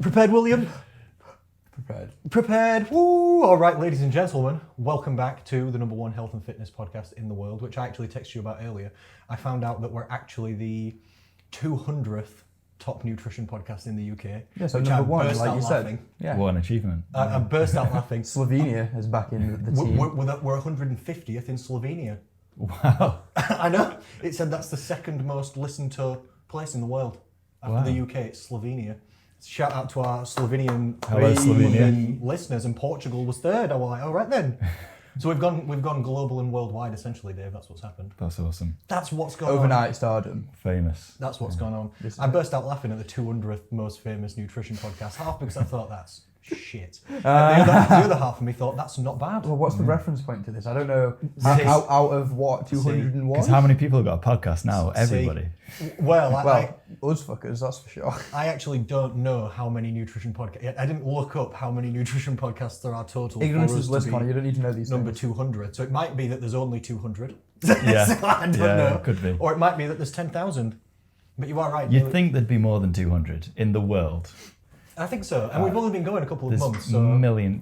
Prepared, William? Prepared. Woo! All right, ladies and gentlemen, welcome back to the #1 health and fitness podcast in the world, which I actually texted you about earlier. I found out that we're actually the 200th top nutrition podcast in the UK. Yeah, so #1, like you said. Yeah. What an achievement. I burst out laughing. Slovenia is back in the team. We're 150th in Slovenia. Wow. I know. It said that's the second most listened to place in the world. After the UK, it's Slovenia. Shout out to our Slovenian listeners, and Portugal was third. I was like, all right then. So we've gone global and worldwide essentially, Dave. That's what's happened. That's awesome. That's what's going on. Overnight stardom. Famous. That's what's going on. I burst out laughing at the 200th most famous nutrition podcast, half because I thought that's shit. The other half of me thought that's not bad. Well, what's the reference point to this? I don't know. How out of what, 201? Because how many people have got a podcast now? Everybody. Well, us fuckers, that's for sure. I actually don't know how many nutrition podcasts. I didn't look up how many nutrition podcasts there are total. Ignorance is bliss, Connor. You don't need to know these number things. 200. So it might be that there's only 200. Yeah. So I don't know. It could be. Or it might be that there's 10,000. But you are right. You'd think there'd be more than 200 in the world. I think so. And we've only been going a couple of months. So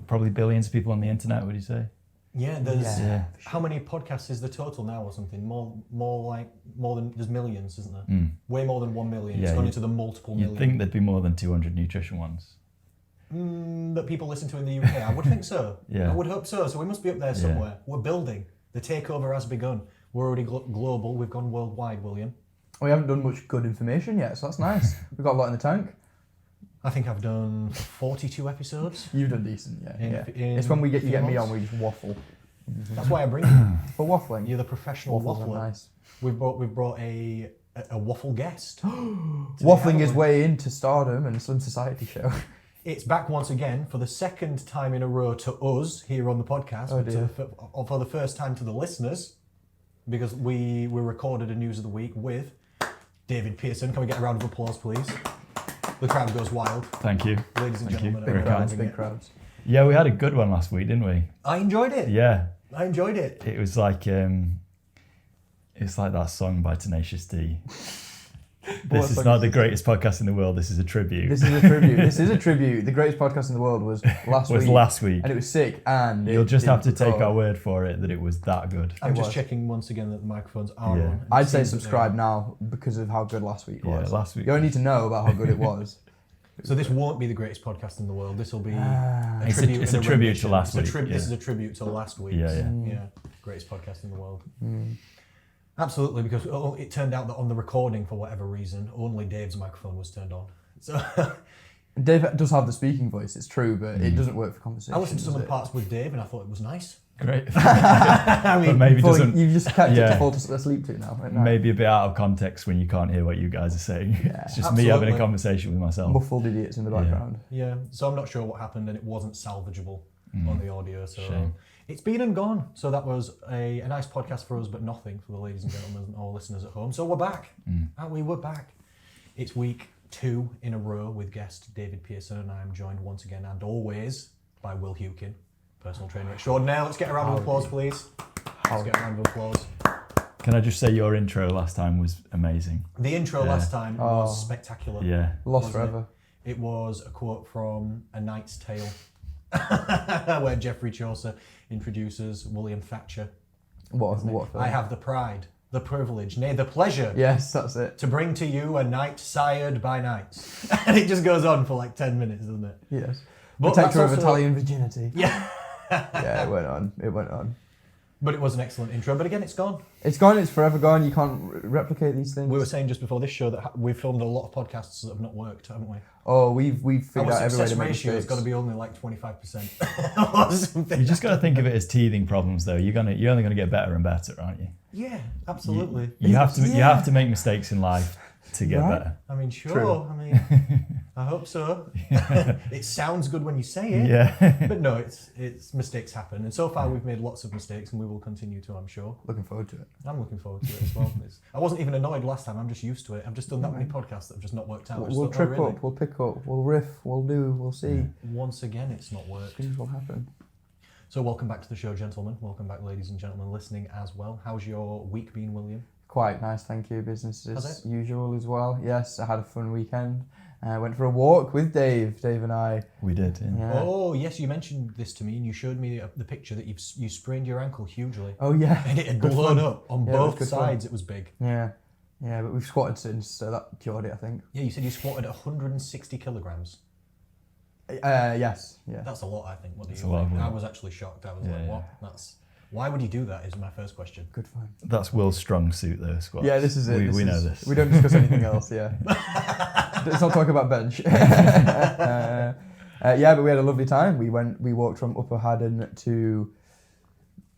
probably billions of people on the internet, would you say? Yeah, how many podcasts is the total now or something? More than, there's millions, isn't there? Way more than 1 million. Yeah, it's gone into the multiple million. You'd think there'd be more than 200 nutrition ones. That people listen to in the UK. I would think so. Yeah. I would hope so. So we must be up there somewhere. We're building. The takeover has begun. We're already global. We've gone worldwide, William. We haven't done much good information yet, so that's nice. We've got a lot in the tank. I think I've done 42 episodes. You've done decent, yeah. It's when you get me on, we just waffle. That's why I bring you. For waffling. You're the professional Waffles waffler. are nice. We've brought a waffle guest. Waffling his way into stardom and Slim Society show. It's back once again for the second time in a row to us here on the podcast, but for the first time to the listeners, because we recorded a News of the Week with David Pearson. Can we get a round of applause, please? The crowd goes wild. Thank you. Ladies and gentlemen. Big crowds. Yeah, we had a good one last week, didn't we? I enjoyed it. Yeah. I enjoyed it. It was like it's like that song by Tenacious D. This is not the greatest podcast in the world. This is a tribute. This is a tribute. The greatest podcast in the world was last week. And it was sick. And you'll just have to take our word for it that it was that good. I'm just checking once again that the microphones are on. I'd say subscribe now because of how good last week was. Yeah, last week. You don't need to know about how good it was. So this won't be the greatest podcast in the world. This will be it's a tribute to last week. This is a tribute to last week's. Yeah. Greatest podcast in the world. Absolutely, because it turned out that on the recording, for whatever reason, only Dave's microphone was turned on. So Dave does have the speaking voice, it's true, but it doesn't work for conversation. I listened to some of the parts with Dave and I thought it was nice. Great. I mean, but maybe doesn't. You just kept it to fall asleep to now. Right? Maybe a bit out of context when you can't hear what you guys are saying. Yeah, it's just me having a conversation with myself. Muffled idiots in the background. Yeah. So I'm not sure what happened, and it wasn't salvageable on the audio. So Shame. It's been and gone. So that was a nice podcast for us, but nothing for the ladies and gentlemen and all listeners at home. So we're back. Aren't we? We're back. It's week 2 in a row with guest David Pearson, and I'm joined once again and always by Will Hukin, personal trainer extraordinaire. Let's get a round of applause, please. Let's get a round of applause. Can I just say your intro last time was amazing? The intro last time was spectacular. Yeah. Lost forever. It was a quote from A Knight's Tale, where Geoffrey Chaucer introduces William Thatcher. What? I have the pride, the privilege, nay, the pleasure. Yes, that's it. To bring to you a knight sired by knights. And it just goes on for like 10 minutes, doesn't it? Yes. But Protector of Italian virginity. Yeah. Yeah, it went on. But it was an excellent intro. But again, it's gone. It's gone. It's forever gone. You can't replicate these things. We were saying just before this show that we've filmed a lot of podcasts that have not worked, haven't we? Oh, we've figured out every way to make ratio has mistakes. got to be only like 25%. Or something. You just got to think of it as teething problems, though. You're only going to get better and better, aren't you? Yeah, absolutely. You have to make mistakes in life to get better. I mean, sure. True. I mean, I hope so. It sounds good when you say it. Yeah. But no, it's mistakes happen, and so far we've made lots of mistakes, and we will continue to, I'm sure. Looking forward to it. I'm looking forward to it as well. I wasn't even annoyed last time. I'm just used to it. I've just done that many podcasts that have just not worked out. We'll trip up. We'll pick up. We'll riff. We'll see. Once again, it's not worked. Things will happen. So welcome back to the show, gentlemen. Welcome back, ladies and gentlemen, listening as well. How's your week been, William? Quite nice, thank you. Business as usual as well. Yes, I had a fun weekend. Went for a walk with Dave and I. We did, yeah. Oh, yes, you mentioned this to me and you showed me the picture that you sprained your ankle hugely. Oh, yeah. And it had blown up on both sides. It was big. Yeah. Yeah, but we've squatted since, so that cured it, I think. Yeah, you said you squatted 160 kilograms. Yes, yeah. That's a lot, I think. What do you That's a lot. think? I was actually shocked. I was like, what? Why would you do that is my first question. Good fun. That's Will's strong suit, though, squats. Yeah, this is it. We know this. We don't discuss anything else, yeah. Let's not talk about bench. Yeah, but we had a lovely time. We walked from Upper Haddon to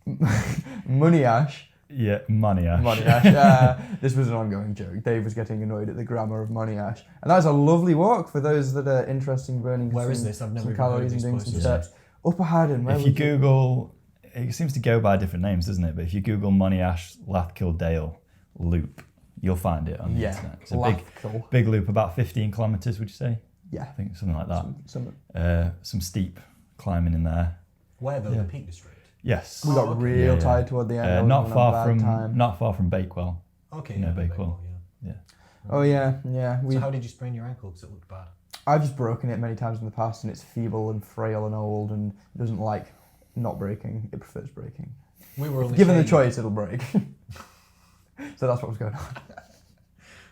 Monash. Yeah, Monash. Monash. This was an ongoing joke. Dave was getting annoyed at the grammar of Monash. And that was a lovely walk for those that are interested in burning Where is this? I've never some even heard of calories and these doing some places. steps. Upper Haddon. If you Google, it seems to go by different names, doesn't it? But if you Google Monash Lathkill Dale loop, you'll find it on the internet. It's a big loop, about 15 kilometres, would you say? Yeah. I think something like that. Some Steep climbing in there. Where though? The Peak District? Yes. We got real tired toward the end. Not far from Bakewell. Okay. You know Bakewell. Yeah. Oh yeah. So how did you sprain your ankle? Because it looked bad. I've just broken it many times in the past, and it's feeble and frail and old, and it doesn't like not breaking. It prefers breaking. We were only given the choice, it'll break. So that's what was going on.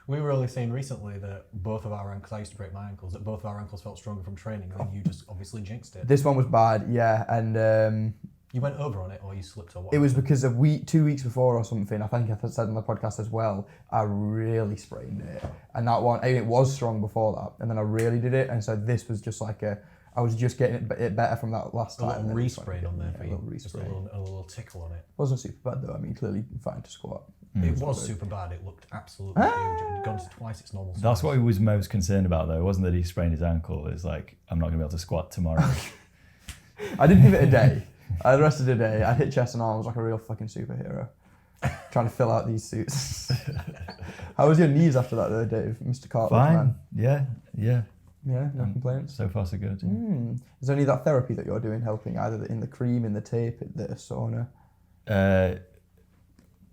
We were only saying recently that both of our ankles, I used to break my ankles, that both of our ankles felt stronger from training, and then you just obviously jinxed it. This one was bad, yeah, and you went over on it, or you slipped or what? It was because 2 weeks before or something, I think I said on the podcast as well, I really sprained it. And that one, it was strong before that, and then I really did it, and so this was just like I was just getting it better from that last time. A little re-sprain on there for you. Just a little tickle on it. Wasn't super bad though, I mean, clearly fine to squat. It was super bad, it looked absolutely huge. It had gone to twice its normal size. That's what he was most concerned about, though. It wasn't that he sprained his ankle. It's like, I'm not going to be able to squat tomorrow. I didn't give it a day. I rested a day. I hit chest and arms like a real fucking superhero. Trying to fill out these suits. How was your knees after that though, Dave? Mr. Cartledge, Fine. man? Yeah. Yeah, no complaints. So far, so good. Yeah. Is there any of that therapy that you're doing helping, either in the cream, in the tape, the sauna?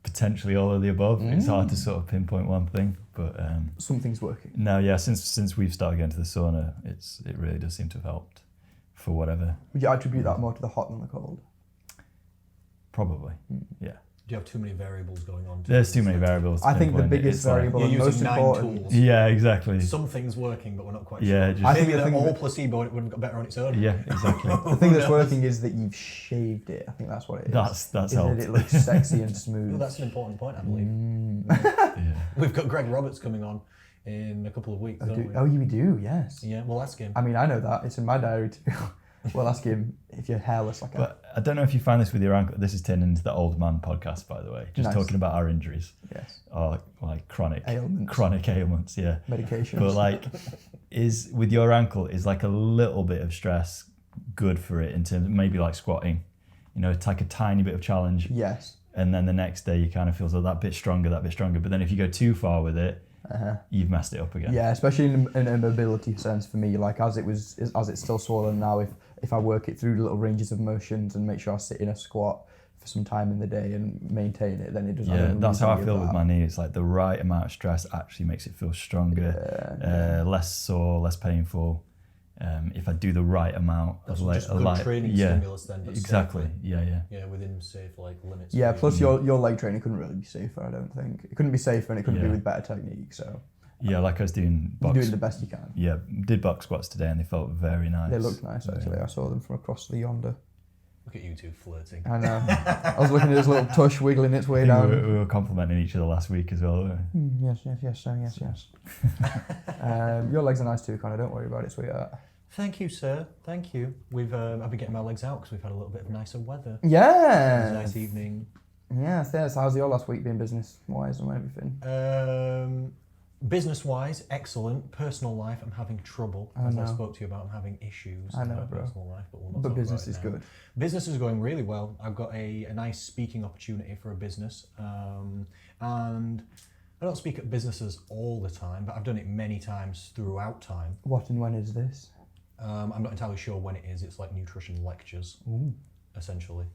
Potentially all of the above. It's hard to sort of pinpoint one thing, but something's working. No, yeah. Since we've started going to the sauna, it really does seem to have helped for whatever. Would you attribute that more to the hot than the cold? Probably. Yeah. Do you have too many variables going on? There's too many variables. I think the biggest variable and most important. Tools. Yeah, exactly. Something's working, but we're not quite sure. I think they're all placebo and it wouldn't got better on its own. Yeah, exactly. The thing that's working is that you've shaved it. I think that's what it is. That's helped. It looks sexy and smooth. Well, that's an important point, I believe. Yeah. We've got Greg Roberts coming on in a couple of weeks, don't we? Oh, you do, yes. Yeah, we'll ask him. I mean, I know that. It's in my diary too. We'll ask him if you're hairless like But I don't know if you find this with your ankle. This is turned into the old man podcast, by the way. Just talking about our injuries. Yes. Or like chronic ailments, yeah. Medications. But like, is with your ankle, is like a little bit of stress good for it in terms of maybe like squatting? You know, take a tiny bit of challenge. Yes. And then the next day you kind of feel that bit stronger. But then if you go too far with it, you've messed it up again. Yeah, especially in a mobility sense for me. Like as it's still swollen now, if I work it through little ranges of motions and make sure I sit in a squat for some time in the day and maintain it, then it doesn't. Yeah, that's how I feel with my knee. It's like the right amount of stress actually makes it feel stronger, less sore, less painful. If I do the right amount that's of just good training stimulus then. But exactly. Safely. Yeah, within safe limits. Yeah, plus your leg training couldn't really be safer. I don't think it couldn't be safer, and it couldn't be with better technique. So. Yeah, like I was doing box. You're doing the best you can. Yeah, did box squats today and they felt very nice. They looked nice actually. I saw them from across the yonder. Look at you two flirting. I know. I was looking at his little tush wiggling its way down. We were complimenting each other last week as well, weren't we? Yes. Your legs are nice too, Connor. Don't worry about it, sweetheart. Thank you, sir. Thank you. I've been getting my legs out because we've had a little bit of nicer weather. Yeah. It was a nice evening. Yes. How's your last week been business-wise and everything? Business-wise, excellent. Personal life, I'm having trouble. As I spoke to you about, I'm having issues in my personal life, but we'll not talk business about it is now. good. Business is going really well. I've got a nice speaking opportunity for a business, and I don't speak at businesses all the time, but I've done it many times throughout time. What and when is this? I'm not entirely sure when it is. It's like nutrition lectures, essentially.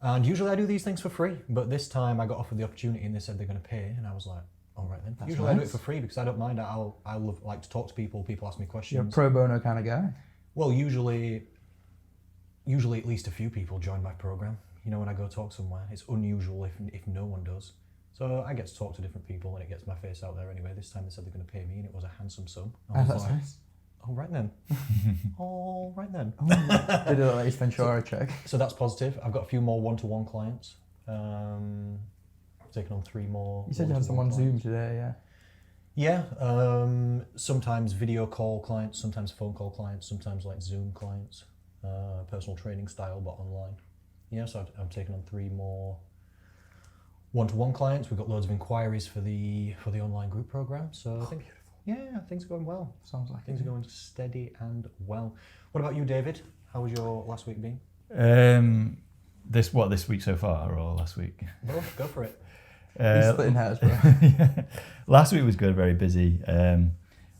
And usually I do these things for free, but this time I got offered the opportunity and they said they're going to pay, and I was like, All right then. That's Usually I do it nice. for free because I don't mind. I love like to talk to people. People ask me questions. You're a pro bono kind of guy. Well, usually at least a few people join my program. You know, when I go talk somewhere, it's unusual if no one does. So I get to talk to different people and it gets my face out there anyway. This time they said they're going to pay me and it was a handsome sum. I was That's like, nice. all right then. All right then. Did a Ace Ventura check. So that's positive. I've got a few more one-to-one clients. Taking on 3 more. You said you had some on Zoom today, yeah. Yeah, sometimes video call clients, sometimes phone call clients, sometimes like Zoom clients, personal training style, but online. Yeah, so I'm taking on 3 more one-to-one clients. We've got loads of inquiries for the online group program. So I think, yeah, things are going well. Sounds like Things are going steady and well. What about you, David? How was your last week been? This week so far or last week? Both, go for it. He's splitting hairs, bro. Yeah. Last week was good, very busy.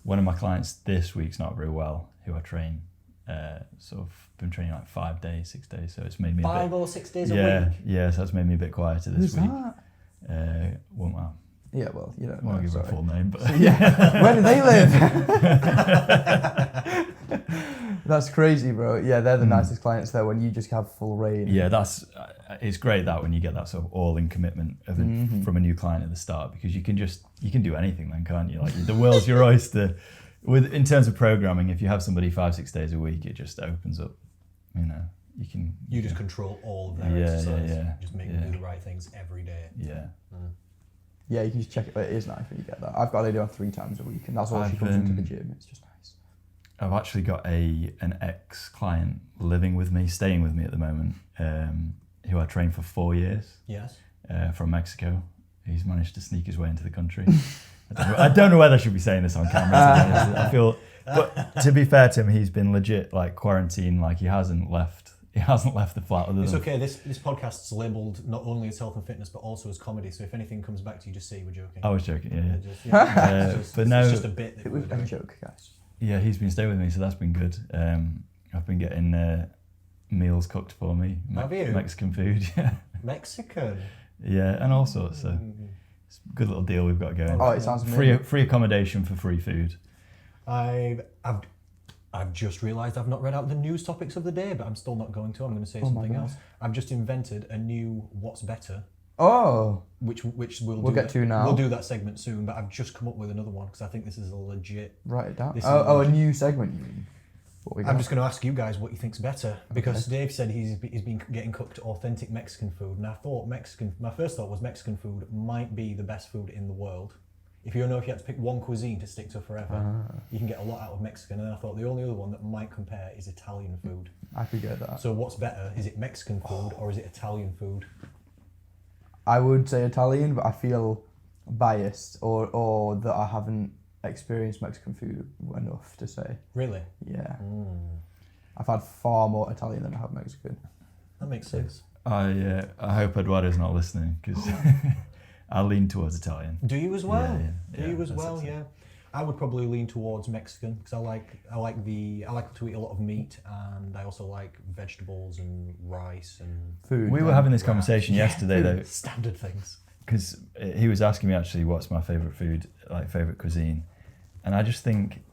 One of my clients this week's not very well, who I train. Sort of been training like 5 days, 6 days, so it's made me 5 or 6 days a week? Yeah, so it's made me a bit quieter this Who's week. that? Well, Yeah, well, you don't I won't know. give her a Sorry. full name, but Yeah. Where do they live? That's crazy, bro. Yeah, they're the nicest clients there when you just have full reign. yeah, it's great that when you get that sort of all-in commitment of from a new client at the start, because you can do anything then, can't you? Like the world's your oyster. In terms of programming, if you have somebody 5-6 days a week, it just opens up. You know, you just control all of their exercise. Just make them do the right things every day. Yeah. Yeah, you can just check it, but it is nice when you get that. I've got a lady on 3 times a week, and that's all she comes into the gym. It's just nice. I've actually got an ex-client living with me, staying with me at the moment, who I trained for 4 years. Yes. From Mexico. He's managed to sneak his way into the country. I don't know whether I should be saying this on camera. I feel, but to be fair to him, he's been legit like quarantined. Like he hasn't left the flat. It's okay. This podcast's labelled not only as health and fitness but also as comedy. So if anything comes back to you, just say you were joking. I was joking. But no, it's just a bit. It was a joke, guys. Yeah, he's been staying with me, so that's been good. I've been getting meals cooked for me. Have you? Mexican food. Yeah. Mexican. Yeah, and all sorts. So it's a good little deal we've got going. Oh, it sounds amazing. Free accommodation for free food. I've just realised I've not read out the news topics of the day, but I'm still not going to. I'm going to say something else. I've just invented a new What's Better. Oh. Which we'll get to now. We'll do that segment soon, but I've just come up with another one because I think this is a legit. Write it down. A new segment, you mean? I'm just going to ask you guys what you think's better because Dave said he's been getting cooked authentic Mexican food, and I thought my first thought was Mexican food might be the best food in the world. If you had to pick one cuisine to stick to forever, you can get a lot out of Mexican. And then I thought the only other one that might compare is Italian food. I could get that. So what's better? Is it Mexican food or is it Italian food? I would say Italian, but I feel biased or that I haven't experienced Mexican food enough to say. Really? Yeah. I've had far more Italian than I have Mexican. That makes sense. I hope Eduardo's not listening because I lean towards Italian. Do you as well? Yeah. Do you as well? Yeah. I would probably lean towards Mexican because I like to eat a lot of meat, and I also like vegetables and rice and food. We were having this conversation yesterday though. Standard things. Because he was asking me actually what's my favourite food, like favourite cuisine, and I just think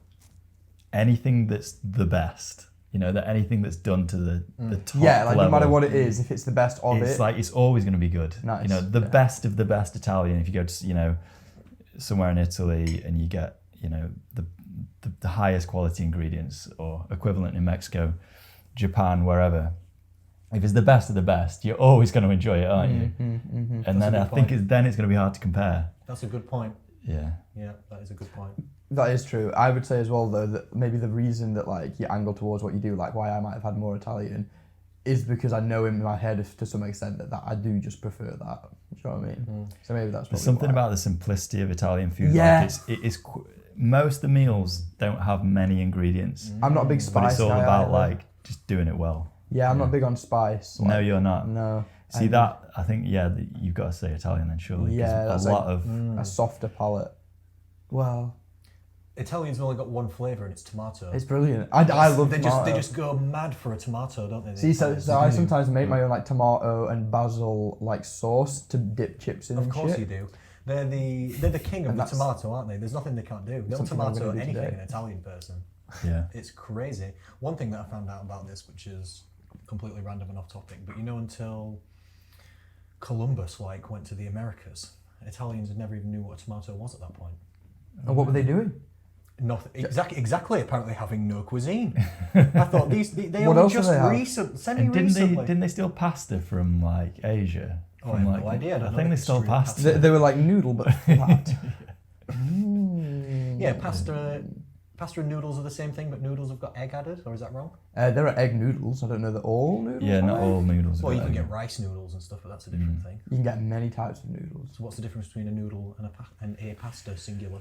anything that's the best. You know, that anything that's done to the top level, no matter what it is, if it's the best of it's like it's always going to be good. Nice. You know, the best of the best Italian. If you go to somewhere in Italy and you get the highest quality ingredients or equivalent in Mexico, Japan, wherever. If it's the best of the best, you're always going to enjoy it, aren't you? And That's then I think it's going to be hard to compare. That's a good point. Yeah. Yeah, that is a good point. That is true. I would say as well though that maybe the reason that like you angle towards what you do, like why I might have had more Italian, is because I know in my head to some extent that I do just prefer that. Do you know what I mean? So maybe that's There's something about the simplicity of Italian food. Yeah. Like most of the meals don't have many ingredients. I'm not a big spice But it's all guy about either. like just doing it well. Yeah, I'm not big on spice. No, you're not. No. See that? I think you've got to say Italian then surely. 'Cause Yeah, that's a lot like of a softer palate. Well, Italian's only got one flavour and it's tomato. it's brilliant. I love tomato. They just go mad for a tomato, don't they? See, so I sometimes make my own like tomato and basil like sauce to dip chips in. Of and course shit. you do. They're the king of And the that's- tomato, aren't they? There's nothing they can't do. They'll Something I'm tomato gonna do anything, today. an Italian person. Yeah. It's crazy. One thing that I found out about this, which is completely random and off topic, but until Columbus went to the Americas, Italians had never even knew what a tomato was at that point. And what were they doing? Nothing. Exactly. Apparently, having no cuisine. I thought they What only else do just they have? And semi-recently. didn't they steal pasta from Asia? Oh, I From, have no idea. I don't know think the they stole history of pasta. They were like noodle but flat. Yeah, pasta and noodles are the same thing, but noodles have got egg added, or is that wrong? There are egg noodles. I don't know that all noodles. Yeah, not are egg. all noodles. Well, are you can egg. get rice noodles and stuff, but that's a different thing. You can get many types of noodles. So what's the difference between a noodle and a pasta singular?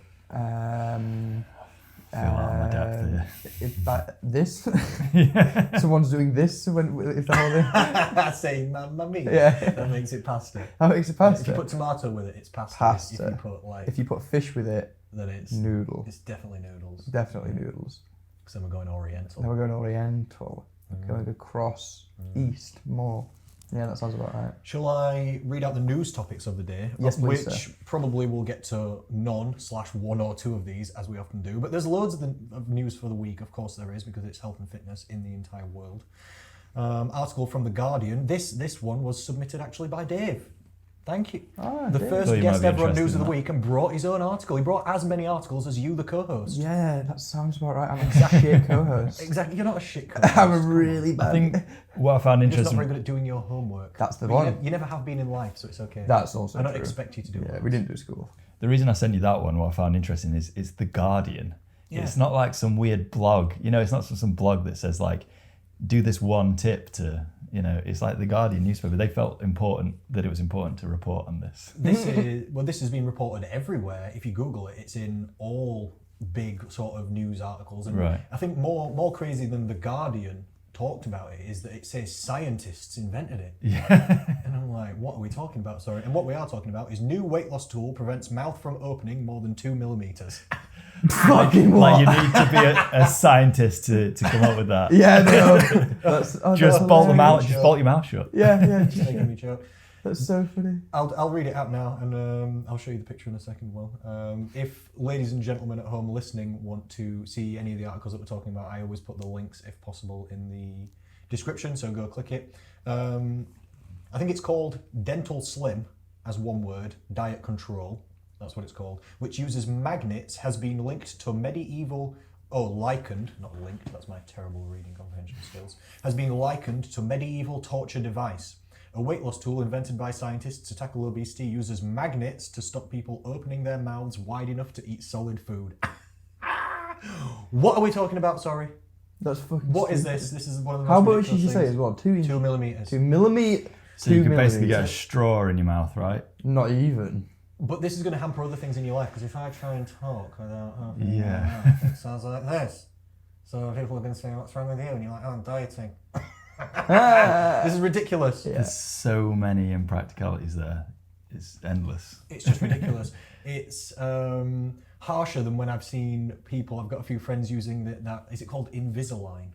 I feel out of my depth here. This Yeah. someone's doing this if they're holding. Saying mamma mia. Yeah. That makes it pasta. How makes it If you pasta? put tomato with it, it's pasta. Pasta. If you put If you put fish with it, then it's noodle. it's definitely noodles. Definitely noodles. Because then we're going Oriental. Now we're going Oriental. Going across east more. Yeah, that sounds about right. Shall I read out the news topics of the day? Yes, of please, which sir. probably we'll get to none/1 or 2 of these, as we often do. But there's loads of news for the week, of course there is, because it's health and fitness in the entire world. Article from The Guardian. This one was submitted actually by Dave. Thank you. The Dave. first Thought you might guest be ever on interested News in of the that. Week and brought his own article. He brought as many articles as you, the co-host. Yeah, that sounds about right. I'm a shit co-host. Exactly. You're not a shit co-host. I'm a really bad. I think what I found You're just not interesting. very good at doing your homework. That's the But one. You never have been in life, so it's okay. That's also I don't true. expect you to do Yeah, it. we didn't do school. The reason I sent you that one, what I found interesting is it's The Guardian. Yeah. It's not like some weird blog. It's not some blog that says do this one tip to, it's like The Guardian newspaper. They felt that it was important to report on this. This has been reported everywhere. If you Google it, it's in all big sort of news articles. And Right. I think more crazy than The Guardian talked about it is that it says scientists invented it. Yeah. And I'm like, what are we talking about? Sorry. And what we are talking about is new weight loss tool prevents mouth from opening more than 2 millimeters. Fucking what? You need to be a scientist to come up with that. Yeah, no. That's Just bolt them out. hilarious. Just bolt your mouth shut. Yeah, Just making me joke. that's so funny. I'll read it out now, and I'll show you the picture in a second. Well, if ladies and gentlemen at home listening want to see any of the articles that we're talking about, I always put the links, if possible, in the description. So go click it. I think it's called Dental Slim, as one word. Diet Control. That's what it's called. Which uses magnets, has been linked to likened, not linked. That's my terrible reading comprehension skills. Has been likened to medieval torture device. A weight loss tool invented by scientists to tackle obesity uses magnets to stop people opening their mouths wide enough to eat solid food. What are we talking about? Sorry. That's fucking What is stupid. this? This is one of the How most much did you ridiculous say things. as well? 2 inches? 2 millimeters. 2 millimeter. So you 2 can basically get a millimeters. straw in your mouth, right? Not even. But this is going to hamper other things in your life, because if I try and talk without opening Yeah. my mouth, it sounds like this. So people have been saying, what's wrong with you? And you're like, oh, I'm dieting. This is ridiculous. Yeah. There's so many impracticalities there. It's endless. It's just ridiculous. It's harsher than when I've seen people, I've got a few friends using that is it called Invisalign?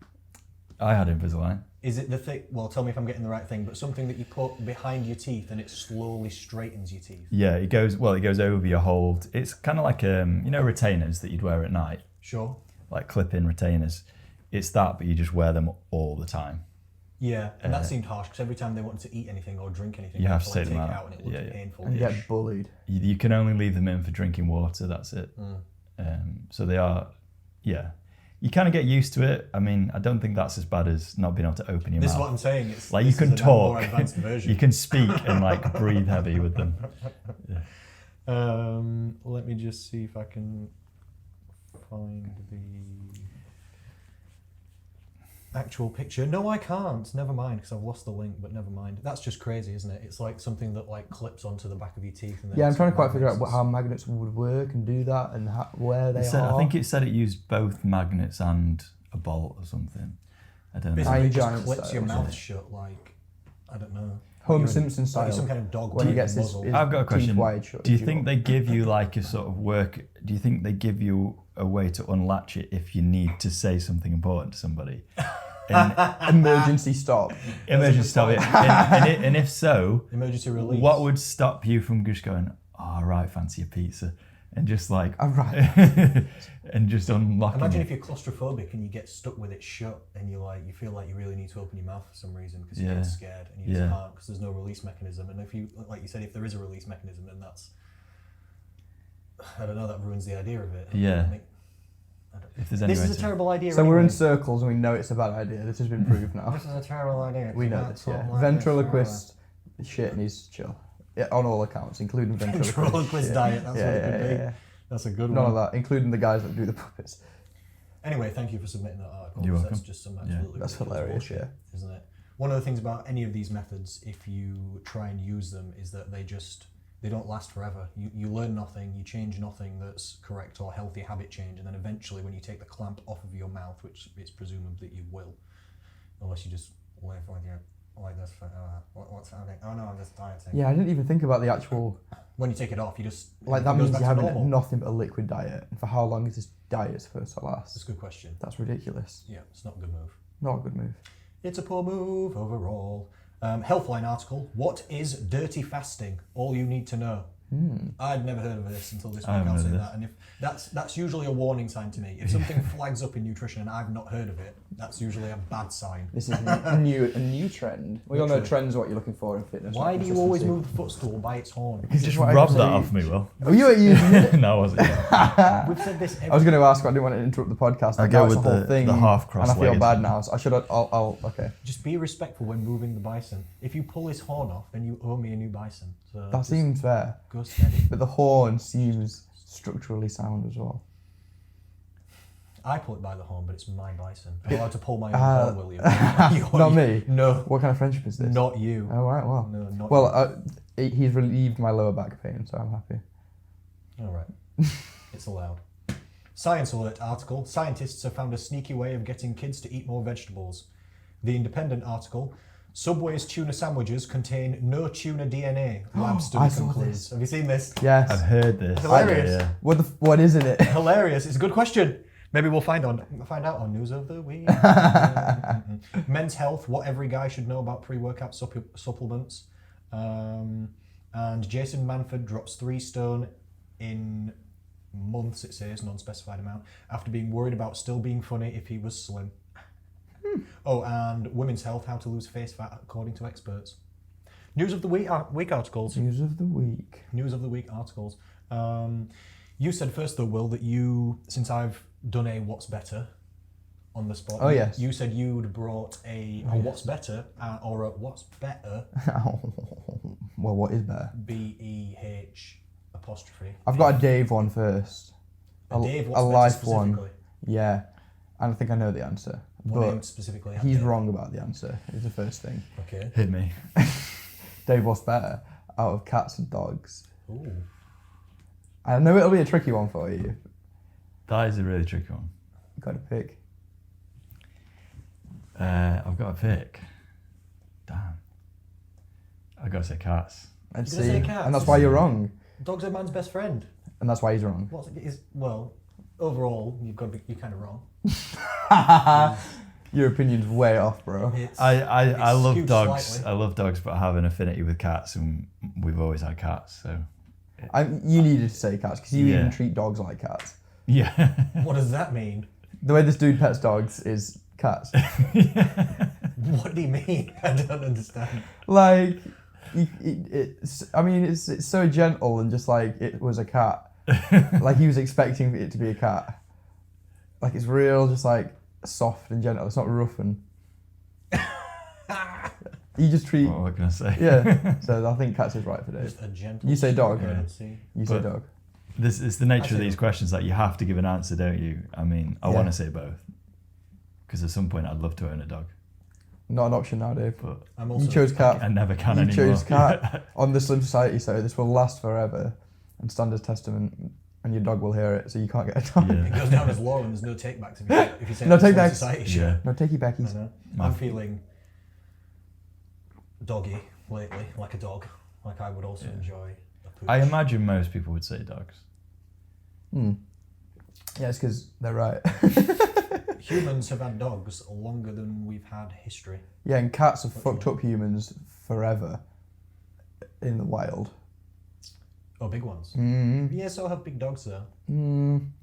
I had Invisalign. Is it the thing, well, tell me if I'm getting the right thing, but something that you put behind your teeth and it slowly straightens your teeth? Yeah, it goes over your whole. It's kind of like retainers that you'd wear at night, Sure. like clip-in retainers. It's that, but you just wear them all the time. Yeah, and that seemed harsh, because every time they wanted to eat anything or drink anything, You they have had to take take them it out. out and it looked Yeah. painful. And get bullied. You can only leave them in for drinking water. That's it. So they are, yeah. You kind of get used to it. I mean, I don't think that's as bad as not being able to open your This mouth. is what I'm saying. It's Like you this can is a more talk, advanced version. you can speak and like breathe heavy with them. Let me just see if I can find the actual picture. No, I can't. Never mind, because I've lost the link. But never mind. That's just crazy, isn't it? It's like something that like clips onto the back of your teeth. And then Yeah, I'm it's trying to quite figure out magnets. how magnets would work and do that and where they are. I think it said it used both magnets and a bolt or something. I don't know. Basically, Iron it just Giant clips your style, mouth shut like, I don't know. Homer You're Simpson like style. some kind of dog when he with gets a his muzzle. I've got a teeth question. wide shut. Do you if think want. they give you like a sort of work? Do you think they give you a way to unlatch it if you need to say something important to somebody? Emergency stop. Emergency stop it. And if so, Emergency release. what would stop you from just going, oh, right, fancy a pizza. And just like, Oh, right. and just unlocking Imagine it. if you're claustrophobic and you get stuck with it shut and you feel like you really need to open your mouth for some reason because you Yeah. get scared and you just Yeah. can't because there's no release mechanism. And if you, like you said, if there is a release mechanism, then that's, I don't know, that ruins the idea of it. Yeah. I think- If there's any This way is a to- terrible idea. So we're in anyway. circles and we know it's a bad idea. This has been proved now. This is a terrible idea. We know this, yeah. Ventriloquist shit needs to chill. Yeah, on all accounts, including ventriloquist. Ventriloquist shit. diet, that's what it could be. Yeah. That's a good None one. of that, including the guys that do the puppets. Anyway, thank you for submitting that article. You're 'cause welcome. That's just some absolutely That's ridiculous hilarious, bullshit, isn't it? One of the things about any of these methods, if you try and use them, is that they don't last forever. You learn nothing, you change nothing that's correct or healthy habit change, and then eventually when you take the clamp off of your mouth, which it's presumed that you will, unless you just live with your like this for what's happening? Oh no, I'm just dieting. Yeah, I didn't even think about the actual. When you take it off, you just Like, that everything goes means back you're to having normal. nothing but a liquid diet. And for how long is this diet supposed to That's last? a good question. That's ridiculous. Yeah, it's not a good move. Not a good move. It's a poor move overall. Healthline article. What is dirty fasting? All you need to know. I'd never heard of this until this week. I haven't I'll say heard of that. And if that's usually a warning sign to me. If something flags up in nutrition and I've not heard of it, that's usually a bad sign. This is a new trend. We all know Literally. trends are what you're looking for in fitness. Why not do you always consistency. move the footstool by its horn? Because Just it's what rub that everybody- off me, Will. Oh, you were using it. No, I wasn't. We've said this every I was going to ask, but I didn't want to interrupt the podcast. I'll Now go it's with the whole the thing, half and I feel cross-legged. bad now. So I should. I'll. Okay. Just be respectful when moving the bison. If you pull his horn off, then you owe me a new bison. So That just seems fair, go steady. but the horn seems structurally sound as well. I pull it by the horn, but it's my bison. I'm allowed to pull my own Uh, horn, William. Not me. No, What kind of friendship is this? not you. Oh right. Well. No, not Well, he's relieved my lower back pain, so I'm happy. you. All right. It's allowed. Science Alert article. Scientists have found a sneaky way of getting kids to eat more vegetables. The Independent article. Subway's tuna sandwiches contain no tuna DNA. Lab I study saw concludes. this. Have you seen this? Yes. I've heard this. Hilarious. Yeah. What isn't it? Hilarious. It's a good question. Maybe we'll find out on News of the Week. Men's health, what every guy should know about pre-workout supplements. And Jason Manford drops 3 stone in months, it says, non-specified amount, after being worried about still being funny if he was slim. Oh, and women's health, how to lose face fat according to experts. News of the week articles. News of the week. News of the week articles. You said first though, Will, that you, since I've done a what's better on the spot. Oh, yes. You said you'd brought a what's better or a what's better. Well, what is better? BEH apostrophe. I've got a Dave one first. Dave, a what's better life one. specifically? Yeah, and I think I know the answer, What name but specifically? he's wrong about the answer. Is the first thing. Okay. Hit me. Dave, what's better out of cats and dogs? Ooh. I know it'll be a tricky one for you. That is a really tricky one. You got to pick. I've got a pick. Damn. I've got to say cats. And You're gonna say cats? and that's why you're wrong, Dog's a man's best friend. and that's why he's wrong. Well, overall, you're kind of wrong. Your opinion's way off, bro. I It's love skewed dogs. slightly. I love dogs, but I have an affinity with cats, and we've always had cats. So You needed to say cats because you Yeah. even treat dogs like cats. yeah. What does that mean? The way this dude pets dogs is cats. What do you mean? I don't understand. Like, it's so gentle and just like it was a cat. Like he was expecting it to be a cat. Like it's real, just like soft and gentle. It's not rough and. You just treat. What can I say? Yeah. So I think cats is right for Dave. Just a gentle. You say dog. stroke, Yeah. let's see. You say But- dog. This is the nature of say these dog. questions. Like you have to give an answer, don't you? I mean, I Yeah. want to say both because at some point I'd love to own a dog, Not an option now, Dave. but I'm also. You chose cat. I never can You anymore. chose cat on the Slim Society, so this will last forever and stand as testament, and your dog will hear it, so you can't get a dog. It Yeah. goes down as law and there's no take backs if you say No it's a take-backs. society show. Yeah. No, take you I backies. know. My- I'm feeling doggy lately, like a dog. Like I would also Yeah. enjoy a pooch. I imagine most people would say dogs. Yeah, it's because they're right. Humans have had dogs longer than we've had history. Yeah, and cats have What fucked you up humans forever in the wild. Oh, big ones. Mm. Yeah, so have big dogs though.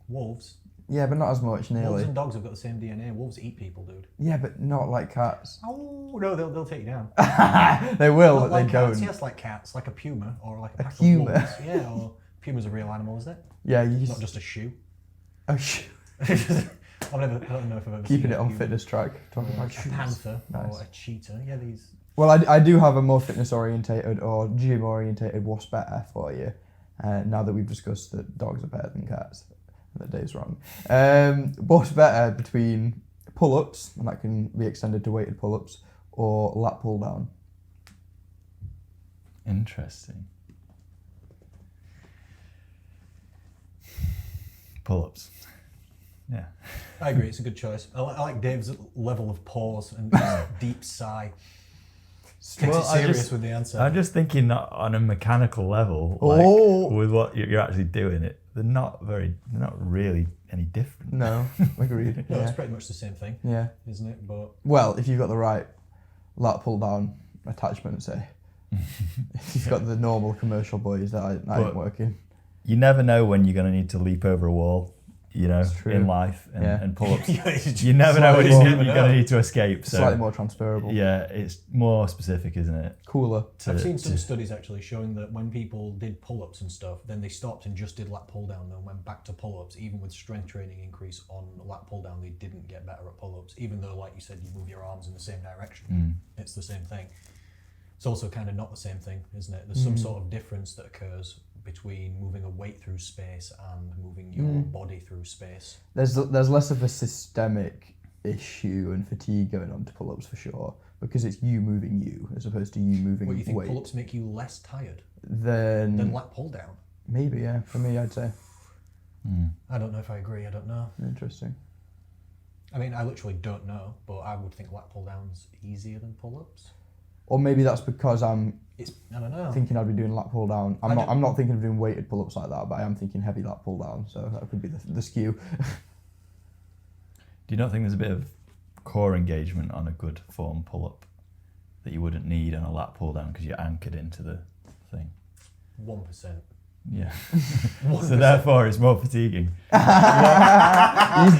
Wolves. Yeah, but not as much, Wolves nearly. and dogs have got the same DNA. Wolves eat people, dude. Yeah, but not like cats. Oh no, they'll take you down. They will, Not but like they cats. don't. Yes, like cats, like a puma or like a pack puma. of wolves. Yeah, or puma's a real animal, isn't it? Yeah, you Not just... just a shoe. Oh, shoot. I don't know if I've ever Keeping seen it a on puma. fitness track. Talking Or about a shoes. panther Nice. or a cheetah. Yeah, these. Well, I do have a more fitness orientated or gym orientated what's better for you. Now that we've discussed that dogs are better than cats, that Dave's wrong. What's better between pull-ups, and that can be extended to weighted pull-ups, or lat pull down? Interesting. Pull-ups. Yeah. I agree, it's a good choice. I like Dave's level of pause and deep sigh. Takes it serious with the answer. I'm just thinking on a mechanical level, with what you're actually doing. They're not really any different. No, agreed. No, Yeah. it's pretty much the same thing, Yeah. isn't it? But Well, if you've got the right lat pull down attachment, say. If you've got the normal commercial boys, that ain't working. You never know when you're going to need to leap over a wall, true. in life and pull-ups. you You never know when Slightly you're more- going to need to escape. So Slightly more transferable. yeah, it's more specific, isn't it? Cooler. I've seen some studies actually showing that when people did pull-ups and stuff, then they stopped and just did lat pull-down and went back to pull-ups. Even with strength training increase on lat pull-down, they didn't get better at pull-ups. Even though, like you said, you move your arms in the same direction. It's the same thing. It's also kind of not the same thing, isn't it? There's some sort of difference that occurs between moving a weight through space and moving your body through space. There's less of a systemic issue and fatigue going on to pull-ups for sure, because it's you moving you as opposed to you moving What, you think weight. pull-ups make you less tired Then than lat pull-down? maybe, yeah. For me, I'd say. I don't know if I agree, I don't know. Interesting. I mean, I literally don't know, but I would think lat pull-down's easier than pull-ups. Or maybe that's because I'm I don't know. thinking I'd be doing lat pull down. I'm not thinking of doing weighted pull-ups like that, but I am thinking heavy lat pull down, so that could be the skew. Do you not think there's a bit of core engagement on a good form pull-up that you wouldn't need on a lat pull-down because you're anchored into the thing? 1%. Yeah. So therefore, it's more fatiguing. He's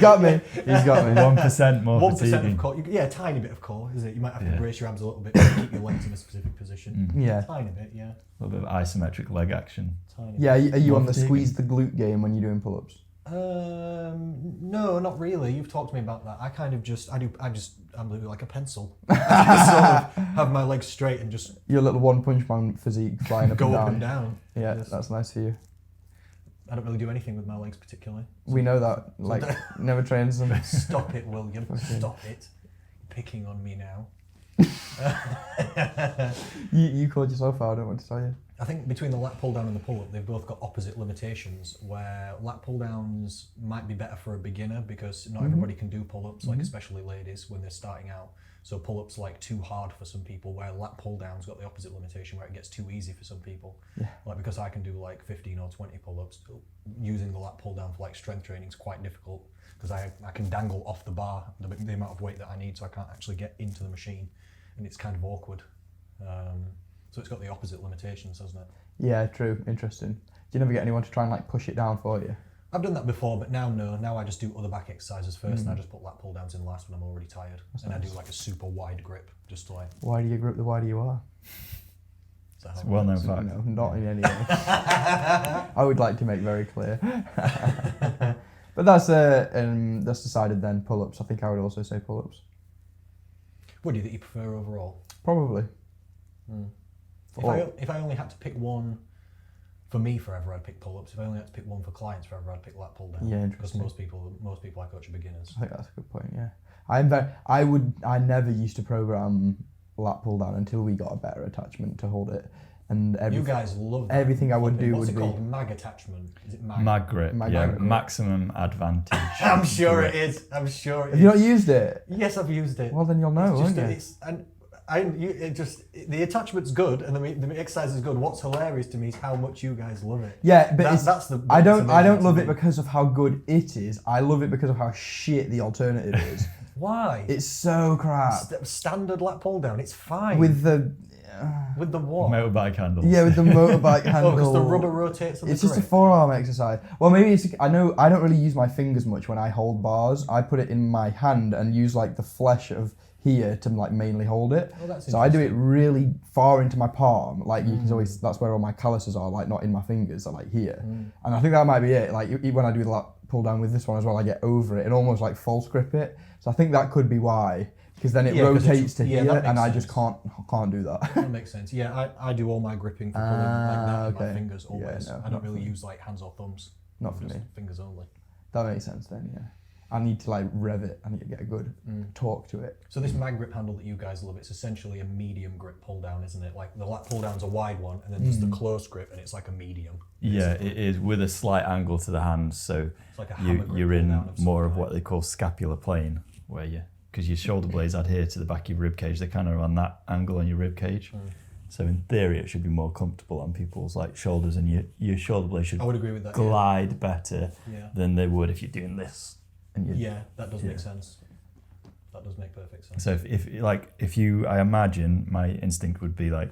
got me. 1% more 1% fatiguing. of core, yeah, a tiny bit of core, is it? You might have to brace your abs a little bit to keep your legs in a specific position. Yeah. Tiny bit, yeah. A little bit of isometric leg action. Tiny Yeah, are you More on the fatiguing. squeeze the glute game when you're doing pull-ups? No, not really. You've talked to me about that. I kind of just, I'm literally like a pencil. I just sort of have my legs straight and just Your little one punch man physique flying up go and up down. and down. Yeah, Yes. that's nice for you. I don't really do anything with my legs particularly. We know that. Like, never trains them. Stop it, William. Stop it. Picking on me now. You called yourself out, I don't want to tell you. I think between the lat pull down and the pull up, they've both got opposite limitations. Where lat pull downs might be better for a beginner because not everybody can do pull ups, like especially ladies when they're starting out. So pull ups like too hard for some people. Where lat pull downs got the opposite limitation, where it gets too easy for some people. Yeah. Like because I can do like 15 or 20 pull ups, using the lat pull down for like strength training is quite difficult because I can dangle off the bar the amount of weight that I need, so I can't actually get into the machine, and it's kind of awkward. So it's got the opposite limitations, hasn't it? Yeah, true. Interesting. Do you never get anyone to try and like push it down for you? I've done that before, but now no. Now I just do other back exercises first, and I just put lat pull downs in last when I'm already tired. I do like a super wide grip, just to like. Why do you grip the wider you are? It's a well-known fact. No, not in any way. I would like to make very clear. But that's decided then. Pull-ups. I think I would also say pull-ups. What do you think you prefer overall? Probably. If I only had to pick one for me forever, I'd pick pull-ups. If I only had to pick one for clients forever, I'd pick lat pull down. Yeah, because interesting. most people I coach are beginners. I think that's a good point. Yeah. I never used to program lat pull down until we got a better attachment to hold it, and You guys love that. everything I would do What's would it be called? Mag attachment. Is it mag? Mag grip. Mag Yeah, grip. maximum advantage. I'm sure grip. it is. I'm sure it Have you is. not used it? Yes, I've used it. Well, then you'll know, won't you? The attachment's good and the exercise is good. What's hilarious to me is how much you guys love it. Yeah, but I don't love it because of how good it is. I love it because of how shit the alternative is. Why? It's so crap. Standard lat pull down. It's fine. With the what? Motorbike handles. Yeah, with the motorbike handle. Oh, because the rubber rotates on the It's just a grip. forearm exercise. Well, maybe it's. I know I don't really use my fingers much when I hold bars. I put it in my hand and use like the flesh of here to like mainly hold it. Oh, that's so I do it interesting. really far into my palm. Like you can always. That's where all my calluses are. Like not in my fingers. They're like here. And I think that might be it. Like when I do the lat pull down with this one as well, I get over it and almost like false grip it. So I think that could be why. Because then it 'cause rotates to that here, makes and I sense. just can't do that. That makes sense. Yeah, I do all my gripping for pulling like that with my okay. fingers always. Yeah, no, I don't not really for me. use like hands or thumbs. Not for Just me. fingers only. That makes sense then. Yeah. I need to like rev it. I need to get a good torque to it. So this mag grip handle that you guys love, it's essentially a medium grip pull down, isn't it? Like the lat pull down's a wide one, and then there's the close grip, and it's like a medium. Yeah, it is with a slight angle to the hand, so It's like a hammer grip you're pull in down of some more of kind. what they call scapular plane, where because your shoulder blades adhere to the back of your rib cage, they're kind of on that angle on your rib cage. So in theory, it should be more comfortable on people's like shoulders, and your shoulder blades should I would agree with that. glide better Yeah. than they would if you're doing this. And Yeah, that does make sense. That does make perfect sense. So if you, I imagine my instinct would be like,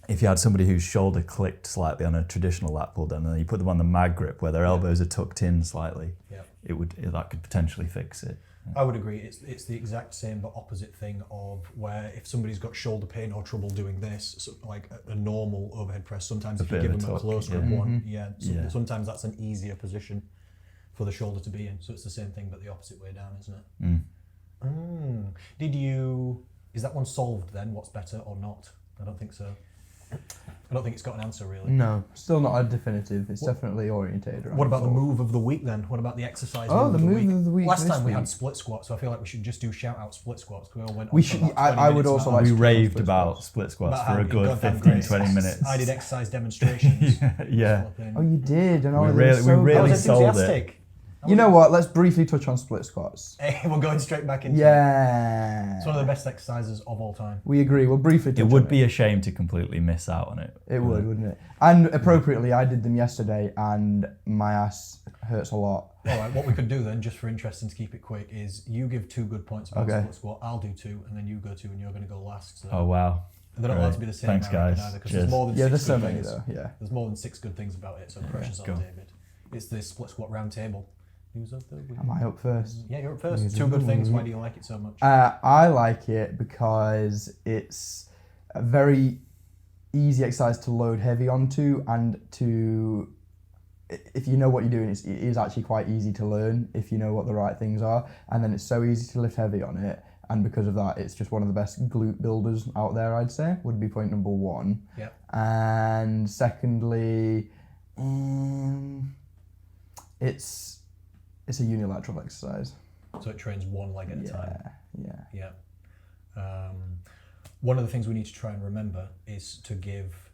if you had somebody whose shoulder clicked slightly on a traditional lat pull down, and then you put them on the mag grip where their elbows are tucked in slightly, Yeah. that could potentially fix it. I would agree. It's the exact same but opposite thing of where if somebody's got shoulder pain or trouble doing this, so like a normal overhead press, sometimes if you bit give of a them a tuck, close grip yeah. one, Yeah. sometimes that's an easier position for the shoulder to be in. So it's the same thing but the opposite way down, isn't it? Is that one solved then? What's better or not? I don't think so. I don't think it's got an answer really. No, still not a definitive. It's definitely orientated around What about the thought. move of the week then? What about the exercise Oh, move the of the move week? of the week Last this time we week. had split squats, so I feel like we should just do shout out split squats. We all went on We for should- about 20 I would minutes also about like it. We to raved split about squats. split squats About for how a it good goddamn 15, great. 20 minutes. I did exercise demonstrations. Yeah. Oh, you did, and I was really so I really was sold it. enthusiastic. You know what? Let's briefly touch on split squats. Hey, we're going straight back into it. Yeah. It's one of the best exercises of all time. We agree. We'll briefly touch It on would be a shame to completely miss out on it. It would, wouldn't it? And appropriately, I did them yesterday, and my ass hurts a lot. All right, what we could do then, just for interest and to keep it quick, is you give 2 good points about Okay. split squat, I'll do 2, and then you go 2, and you're going to go last. So Oh wow. they're not allowed to be the same. Thanks, I reckon, guys. either, 'cause Cheers. there's more than Yeah, 6 there's so good many things. though. Yeah. There's more than 6 good things about it, so pressure's on go. David. It's the split squat round table. Who's up there? Am I up first? Yeah, you're up first. 2 good things. Why do you like it so much? I like it because it's a very easy exercise to load heavy onto, and to, if you know what you're doing, it is actually quite easy to learn if you know what the right things are. And then it's so easy to lift heavy on it, and because of that, it's just one of the best glute builders out there. I'd say would be point number 1. Yeah. And secondly, it's a unilateral exercise. So it trains one leg at a time. Yeah. Yeah. One of the things we need to try and remember is to give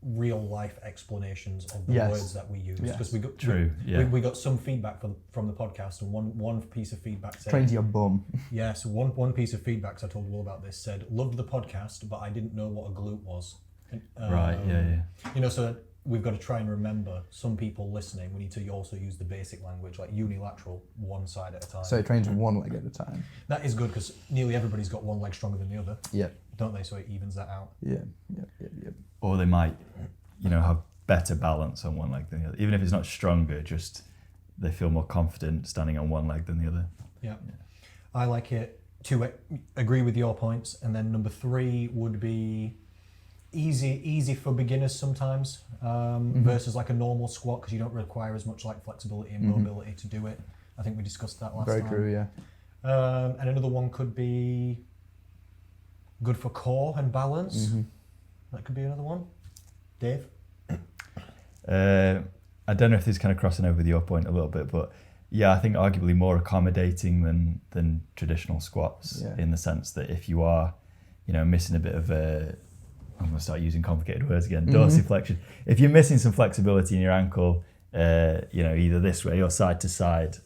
real life explanations of the Yes. words that we use, Yes. because we got True, yeah. we got some feedback from the podcast, and one piece of feedback said, Trains your bum. yeah, so one piece of feedback, 'cause I told Will about this, said, loved the podcast, but I didn't know what a glute was. Right, yeah. You know, so we've got to try and remember, some people listening, we need to also use the basic language, like unilateral, one side at a time. So it trains one leg at a time. That is good, because nearly everybody's got one leg stronger than the other, Yeah. don't they? So it evens that out. Yeah. Or they might, have better balance on one leg than the other. Even if it's not stronger, just they feel more confident standing on one leg than the other. Yeah. I like it to agree with your points. And then number 3 would be easy for beginners sometimes, versus like a normal squat, because you don't require as much like flexibility and mobility to do it. I think we discussed that last Very time. true, yeah. And another one could be good for core and balance. That could be another one. Dave? I don't know if this is kind of crossing over with your point a little bit, but yeah, I think arguably more accommodating than traditional squats, Yeah. in the sense that if you are, missing a bit of I'm going to start using complicated words again, dorsiflexion. If you're missing some flexibility in your ankle, either this way or side to side,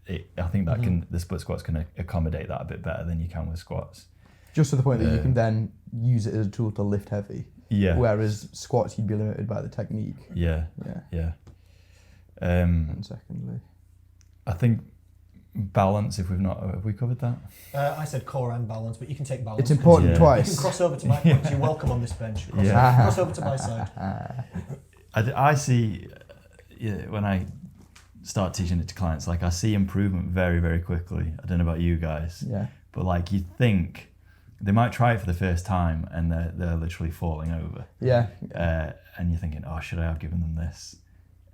I think that the split squats can accommodate that a bit better than you can with squats. Just to the point that you can then use it as a tool to lift heavy. Yeah. Whereas squats, you'd be limited by the technique. Yeah. Yeah. Yeah. And secondly, I think balance, if have we covered that? I said core and balance, but you can take balance. It's important Yeah. You twice. can cross over to my point. You're welcome on this bench. Yeah. Cross over to my side. I see, when I start teaching it to clients, like I see improvement very, very quickly. I don't know about you guys, Yeah. but like you think they might try it for the first time and they're literally falling over. Yeah. And you're thinking, oh, should I have given them this?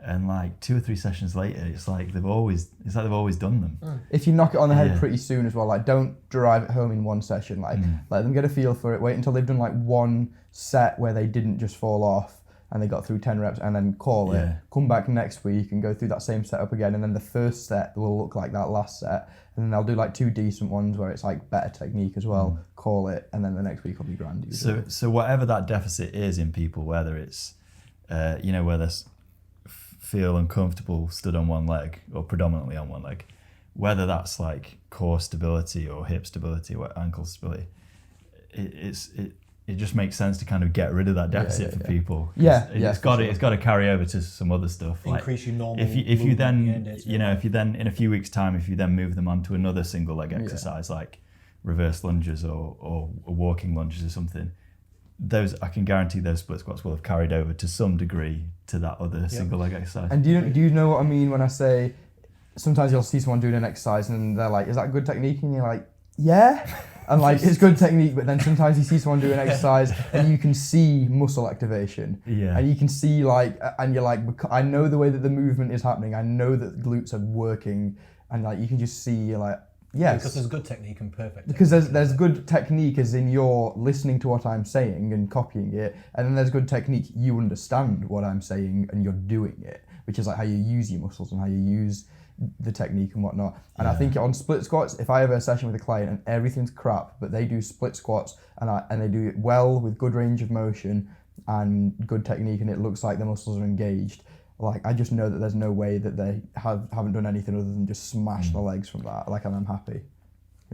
And like 2 or 3 sessions later, it's like they've always done them. If you knock it on the head Yeah. pretty soon as well, like don't drive it home in one session. Like let them get a feel for it. Wait until they've done like one set where they didn't just fall off and they got through 10 reps, and then call it. Yeah. Come back next week and go through that same setup again, and then the first set will look like that last set, and then they'll do like 2 decent ones where it's like better technique as well. Call it, and then the next week will be grand. Usually. So whatever that deficit is in people, whether it's where they feel uncomfortable stood on one leg or predominantly on one leg, whether that's like core stability or hip stability or ankle stability, it just makes sense to kind of get rid of that deficit for people. It's got to carry over to some other stuff. Increase your normal. If you then if you then in a few weeks' time, if you then move them onto another single leg exercise like reverse lunges or walking lunges or something, those I can guarantee those split squats will have carried over to some degree to that other single leg exercise. And do you know what I mean when I say sometimes you'll see someone doing an exercise and they're like, "Is that good technique?" And you're like, "Yeah." And like it's good technique, but then sometimes you see someone do an exercise and you can see muscle activation. Yeah. And you can see like, and you're like, I know the way that the movement is happening. I know that glutes are working, and like you can just see, you're like, yes. Because there's good technique and perfect. Because there's good technique as in you're listening to what I'm saying and copying it, and then there's good technique, you understand what I'm saying and you're doing it, which is like how you use your muscles and how you use the technique and whatnot. And I think on split squats, if I have a session with a client and everything's crap, but they do split squats and they do it well with good range of motion and good technique, and it looks like the muscles are engaged, like I just know that there's no way that they haven't done anything other than just smash the legs from that. Like, and I'm happy.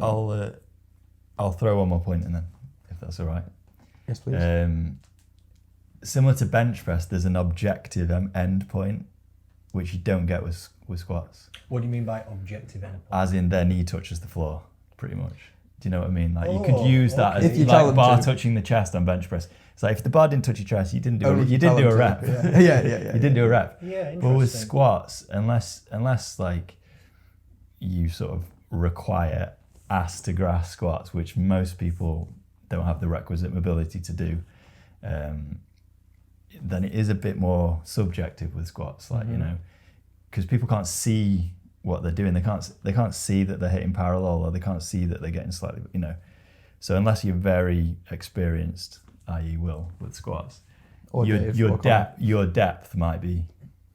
I'll throw one more point in then, if that's all right. Yes, please. Similar to bench press, there's an objective end point which you don't get with squats. What do you mean by objective end point? As in their knee touches the floor, pretty much. Do you know what I mean? Like you could use that as If you tell like them bar to. touching the chest on bench press. It's like if the bar didn't touch your chest, you didn't do Only if you tell didn't do a them to. rep. Yeah. You didn't do a rep. Yeah, interesting. But with squats, unless like you sort of require ass to grass squats, which most people don't have the requisite mobility to do, then it is a bit more subjective with squats. Like because people can't see what they're doing. They can't see that they're hitting parallel, or they can't see that they're getting slightly, So unless you're very experienced, i.e. Will, with squats, Or Dave, your or your depth might be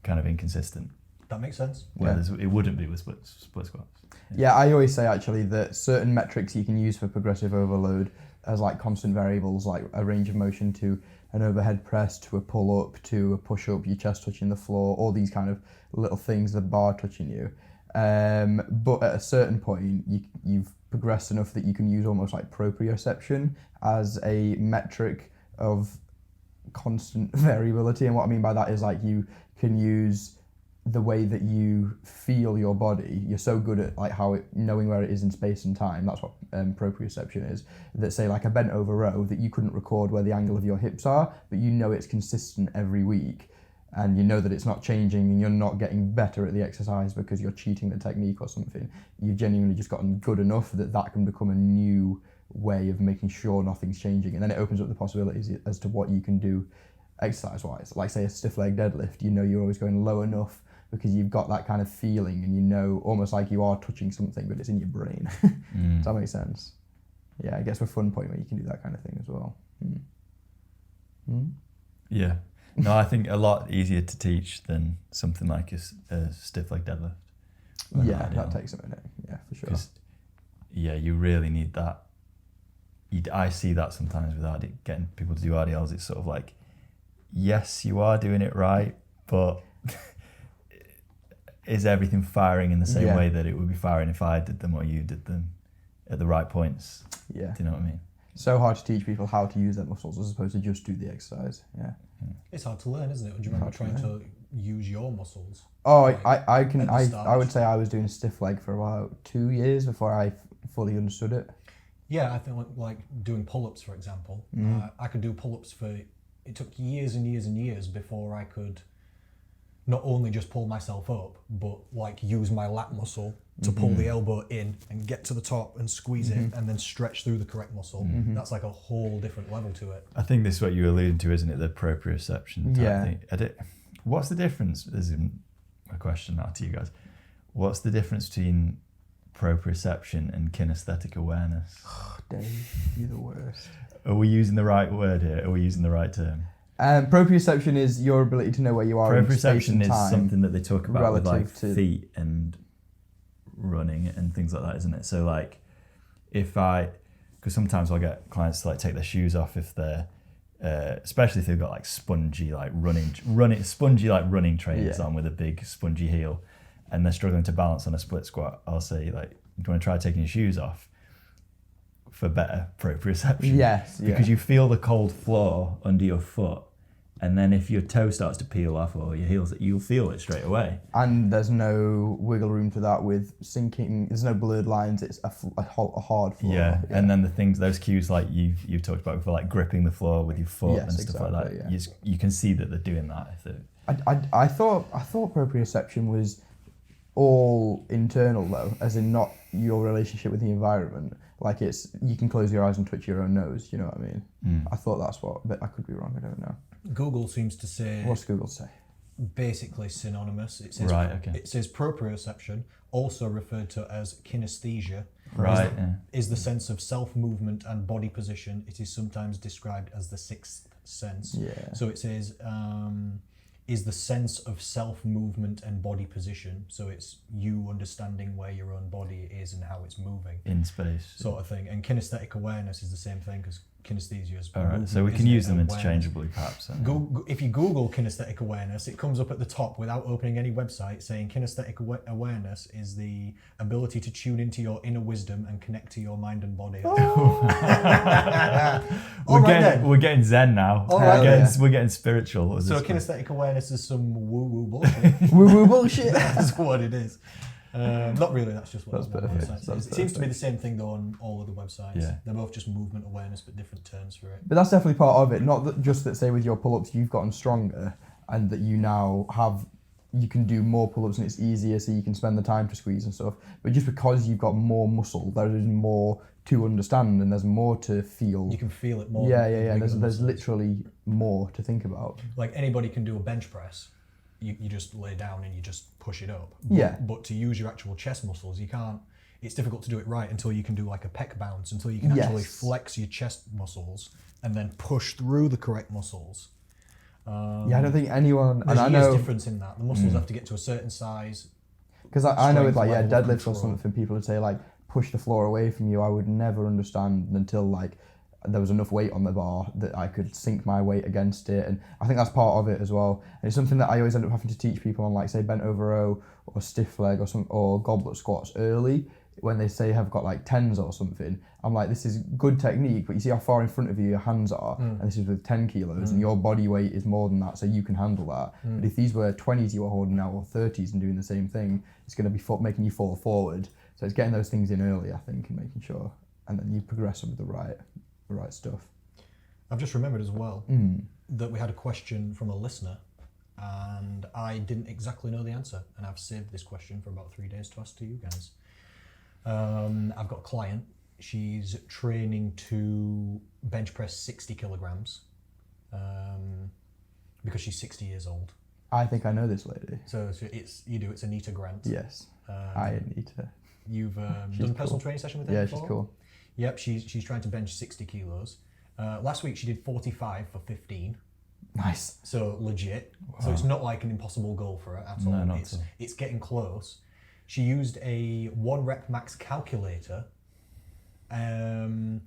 kind of inconsistent. That makes sense. Whereas it wouldn't be with split squats. Yeah, I always say actually that certain metrics you can use for progressive overload as like constant variables, like a range of motion to an overhead press, to a pull up, to a push up, your chest touching the floor, all these kind of little things, the bar touching you. But at a certain point, you've progressed enough that you can use almost like proprioception as a metric of constant variability. And what I mean by that is like you can use the way that you feel your body. You're so good at like knowing where it is in space and time. That's what proprioception is. That say like a bent over row that you couldn't record where the angle of your hips are, but you know it's consistent every week. And you know that it's not changing and you're not getting better at the exercise because you're cheating the technique or something. You've genuinely just gotten good enough that can become a new way of making sure nothing's changing. And then it opens up the possibilities as to what you can do exercise-wise. Like say a stiff leg deadlift, you're always going low enough because you've got that kind of feeling and almost like you are touching something, but it's in your brain. Does that make sense? Yeah, I guess we're fun point where you can do that kind of thing as well. Yeah. No, I think a lot easier to teach than something like a stiff leg deadlift. Yeah, that takes a minute. Yeah, for sure. You really need that. I see that sometimes with getting people to do RDLs. It's sort of like, yes, you are doing it right, but is everything firing in the same way that it would be firing if I did them or you did them at the right points? Yeah. Do you know what I mean? So hard to teach people how to use their muscles as opposed to just do the exercise. Yeah. It's hard to learn, isn't it? Do you remember trying to use your muscles. Oh, Like, I can at the I start. would say I was doing stiff leg for about 2 years before I fully understood it. Yeah, I think like doing pull-ups, for example. I could do pull-ups for. It took years and years and years before I could not only just pull myself up, but like use my lat muscle to pull the elbow in and get to the top and squeeze it and then stretch through the correct muscle. That's like a whole different level to it. I think this is what you alluded to, isn't it? The proprioception type thing. What's the difference? This is a question now to you guys. What's the difference between proprioception and kinesthetic awareness? Oh, Dave, you're the worst. Are we using the right word here? Are we using the right term? Proprioception is your ability to know where you are in space and Proprioception is time. something that they talk about with like relative to- feet and running and things like that, isn't it? So like because sometimes I'll get clients to like take their shoes off if they're especially if they've got like spongy like running trainers on with a big spongy heel and they're struggling to balance on a split squat. I'll say like, do you want to try taking your shoes off for better proprioception? Yes, Because you feel the cold floor under your foot, and then if your toe starts to peel off or your heels, you'll feel it straight away. And there's no wiggle room for that with sinking. There's no blurred lines. It's a hard floor. Yeah, and then those cues like you've talked about before, like gripping the floor with your foot and stuff like that. Exactly, yeah. You can see that they're doing that. I thought proprioception was all internal though, as in not your relationship with the environment. Like you can close your eyes and touch your own nose. You know what I mean? I thought that's what, but I could be wrong. I don't know. Google seems to say What's Google say? basically synonymous. It says Right, okay. It says proprioception, also referred to as kinesthesia, Right. is the sense of self-movement and body position. It is sometimes described as the sixth sense. Yeah. So it says is the sense of self-movement and body position. So it's you understanding where your own body is and how it's moving. In space. Sort of thing. And kinesthetic awareness is the same thing because kinesthesia is All right, movement, so we can isn't it? use them Awareness. interchangeably, perhaps. If you Google kinesthetic awareness, it comes up at the top without opening any website saying kinesthetic awareness is the ability to tune into your inner wisdom and connect to your mind and body. We're getting zen now. All right, We're getting spiritual. So kinesthetic awareness is some woo-woo bullshit. Woo-woo bullshit. That's what it is. Not really, that's just what That's the perfect. website That's says. It seems to be the same thing though on all of the websites. Yeah. They're both just movement awareness but different terms for it. But that's definitely part of it. Not that just that, say, with your pull-ups, you've gotten stronger and that you now you can do more pull-ups and it's easier, so you can spend the time to squeeze and stuff. But just because you've got more muscle, there is more to understand and there's more to feel. You can feel it more. Yeah. bigger There's muscles. literally more to think about. Like anybody can do a bench press. You just lay down and you just push it up. But, Yeah. But to use your actual chest muscles, you can't. It's difficult to do it right until you can do like a pec bounce, until you can actually Yes. flex your chest muscles and then push through the correct muscles. I don't think anyone, There's and I years know, difference in that. The muscles have to get to a certain size. because I know with like strength level of deadlifts or control. something, people would say like push the floor away from you. I would never understand until like there was enough weight on the bar that I could sink my weight against it, and I think that's part of it as well. And it's something that I always end up having to teach people on, like say bent over row or stiff leg or goblet squats early. When they say have got like 10s or something, I'm like, this is good technique, but you see how far in front of you your hands are, and this is with 10 kilos, and your body weight is more than that, so you can handle that. But if these were 20s you were holding now, or 30s and doing the same thing, it's going to be making you fall forward. So it's getting those things in early, I think, and making sure, and then you progress with the right stuff. I've just remembered as well that we had a question from a listener and I didn't exactly know the answer, and I've saved this question for about 3 days to ask to you guys. I've got a client, she's training to bench press 60 kilograms because she's 60 years old. I think I know this lady. So it's Anita Grant. Yes. Hi, Anita. You've done a cool. personal training session with her Yeah, before? she's cool. Yep, she's trying to bench 60 kilos. Last week she did 45 for 15. Nice. So legit. So it's not like an impossible goal for her at all. No, not at all. It's getting close. She used a 1 rep max calculator, and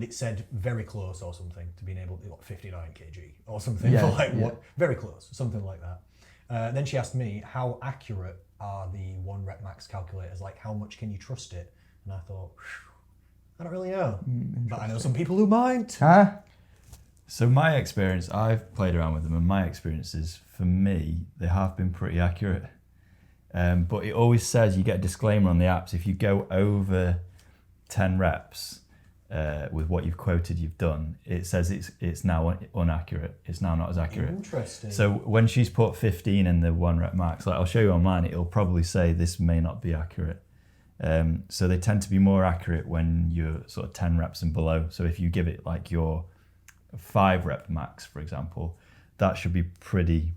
it said very close or something to being able to 59 kg or something. Yeah, Like yeah. what? Very close, something like that. Then she asked me, how accurate are the 1 rep max calculators? Like, how much can you trust it? And I thought, I don't really know, but I know some people who might. Huh? So my experience, I've played around with them, and my experience is, for me, they have been pretty accurate. But it always says, you get a disclaimer on the apps, if you go over 10 reps with what you've quoted you've done, it says it's now inaccurate. It's now not as accurate. Interesting. So when she's put 15 in the 1 rep max, like I'll show you on mine, it'll probably say this may not be accurate. So they tend to be more accurate when you're sort of 10 reps and below. So if you give it like your 5 rep max, for example, that should be pretty,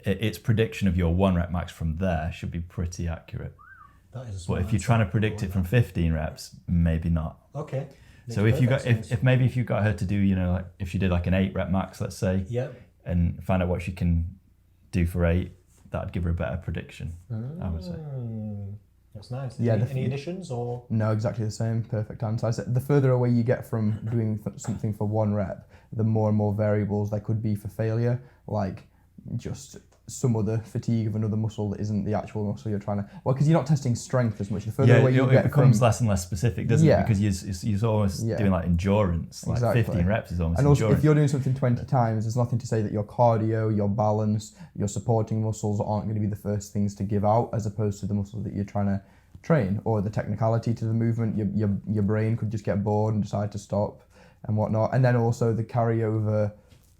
its prediction of your 1 rep max from there should be pretty accurate. That is. But if you're trying to predict it from 15 reps, maybe not. Okay. So if you got, if you got her to do, you know, like if she did like an 8 rep max, let's say, and find out what she can do for 8, that'd give her a better prediction, I would say. That's nice. Yeah, any additions or? No, exactly the same. Perfect answer. I said the further away you get from doing something for 1 rep, the more and more variables there could be for failure, like just some other fatigue of another muscle that isn't the actual muscle you're trying to. Well, because you're not testing strength as much. The further away you get, it becomes from, less and less specific, doesn't it? Because you're almost doing like endurance. Like exactly. 15 reps is almost and also, endurance. if you're doing something 20 times, there's nothing to say that your cardio, your balance, your supporting muscles aren't going to be the first things to give out, as opposed to the muscles that you're trying to train, or the technicality to the movement. Your brain could just get bored and decide to stop and whatnot. And then also the carryover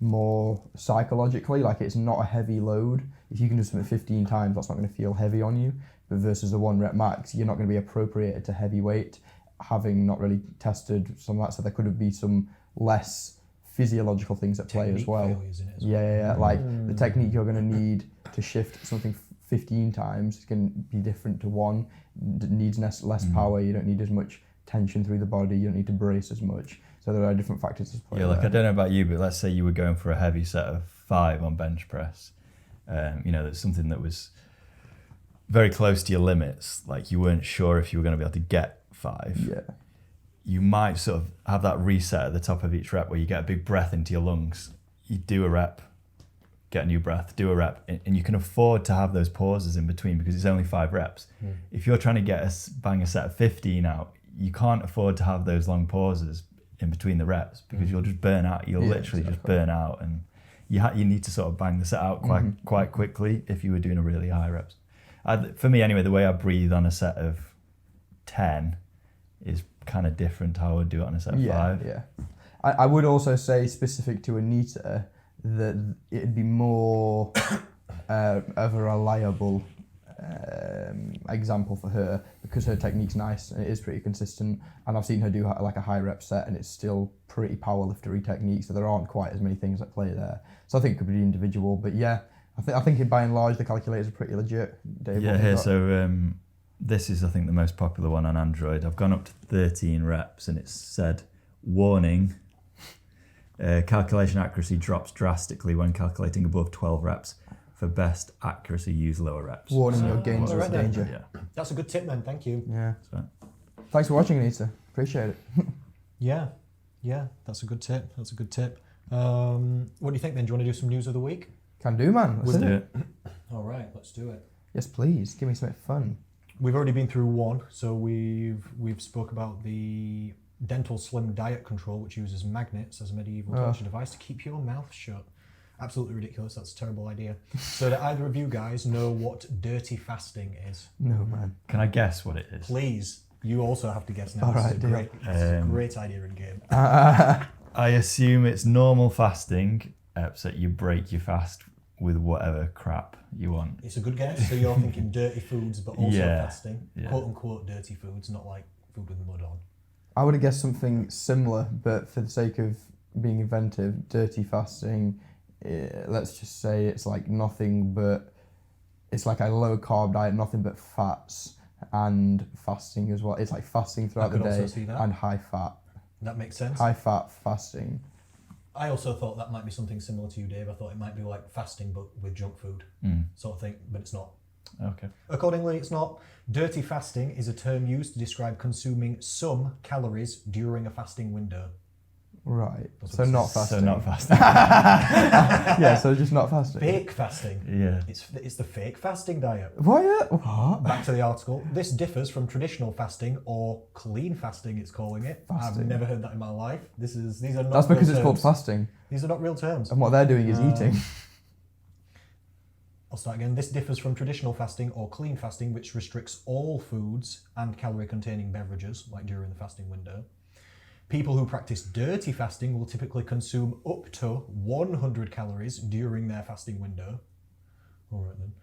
more psychologically, like it's not a heavy load. If you can do something 15 times, that's not going to feel heavy on you. But versus a 1 rep max, you're not going to be appropriated to heavy weight, having not really tested some of that. So there could be some less physiological things at play as well. Yeah. Like the technique you're going to need to shift something 15 times is going to be different to 1. It needs less power. You don't need as much tension through the body. You don't need to brace as much. So there are different factors to play. Yeah, like I don't know about you, but let's say you were going for a heavy set of 5 on bench press. You know, that's something that was very close to your limits. Like you weren't sure if you were going to be able to get 5. Yeah. You might sort of have that reset at the top of each rep where you get a big breath into your lungs. You do a rep, get a new breath, do a rep, and you can afford to have those pauses in between because it's only 5 reps. If you're trying to bang a set of 15 out, you can't afford to have those long pauses in between the reps because you'll just burn out. You'll literally just burn out, and you need to sort of bang the set out quite quickly if you were doing a really high reps. For me anyway, the way I breathe on a set of 10 is kind of different to how I would do it on a set of 5. Yeah. I would also say, specific to Anita, that it'd be more of a reliable example for her because her technique's nice and it is pretty consistent, and I've seen her do like a high rep set and it's still pretty powerliftery technique, so there aren't quite as many things at play there. So I think it could be individual, but yeah, I think by and large the calculators are pretty legit. Dave, yeah, here, so this is I think the most popular one on Android. I've gone up to 13 reps and it's said, warning, calculation accuracy drops drastically when calculating above 12 reps. For best accuracy, use lower reps. Warning, your gains are in danger. Yeah. That's a good tip, then. Thank you. Yeah. So. Thanks for watching, Anita. Appreciate it. Yeah, that's a good tip. What do you think then? Do you want to do some news of the week? Can do, man. Let's do it. All right, let's do it. Yes, please. Give me something fun. We've already been through one, so we've spoke about the Dental Slim Diet Control, which uses magnets as a medieval torture device to keep your mouth shut. Absolutely ridiculous. That's a terrible idea. So do either of you guys know what dirty fasting is? No, man. Can I guess what it is? Please. You also have to guess now. All This right, is a great idea in game. I assume it's normal fasting, except you break your fast with whatever crap you want. It's a good guess. So you're thinking dirty foods, but also fasting. Yeah. Quote unquote dirty foods, not like food with mud on. I would have guessed something similar, but for the sake of being inventive, dirty fasting, let's just say it's like nothing but, it's like a low carb diet, nothing but fats, and fasting as well. It's like fasting throughout the day and high fat. That makes sense. High fat fasting. I also thought that might be something similar to you, Dave. I thought it might be like fasting but with junk food sort of thing, but it's not. Okay. Accordingly, it's not. Dirty fasting is a term used to describe consuming some calories during a fasting window. Right. That's So what it not says. fasting. So not fasting. Yeah, so just not fasting. Fake fasting. Yeah. It's the fake fasting diet. What? Back to the article. This differs from traditional fasting or clean fasting, it's calling it. Fasting. I've never heard that in my life. These are not That's because real it's called terms. fasting. These are not real terms. And what they're doing is eating. I'll start again. This differs from traditional fasting or clean fasting, which restricts all foods and calorie-containing beverages, like during the fasting window. People who practice dirty fasting will typically consume up to 100 calories during their fasting window. All right then.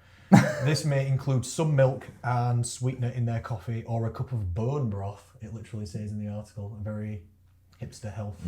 This may include some milk and sweetener in their coffee or a cup of bone broth, it literally says in the article. A very hipster health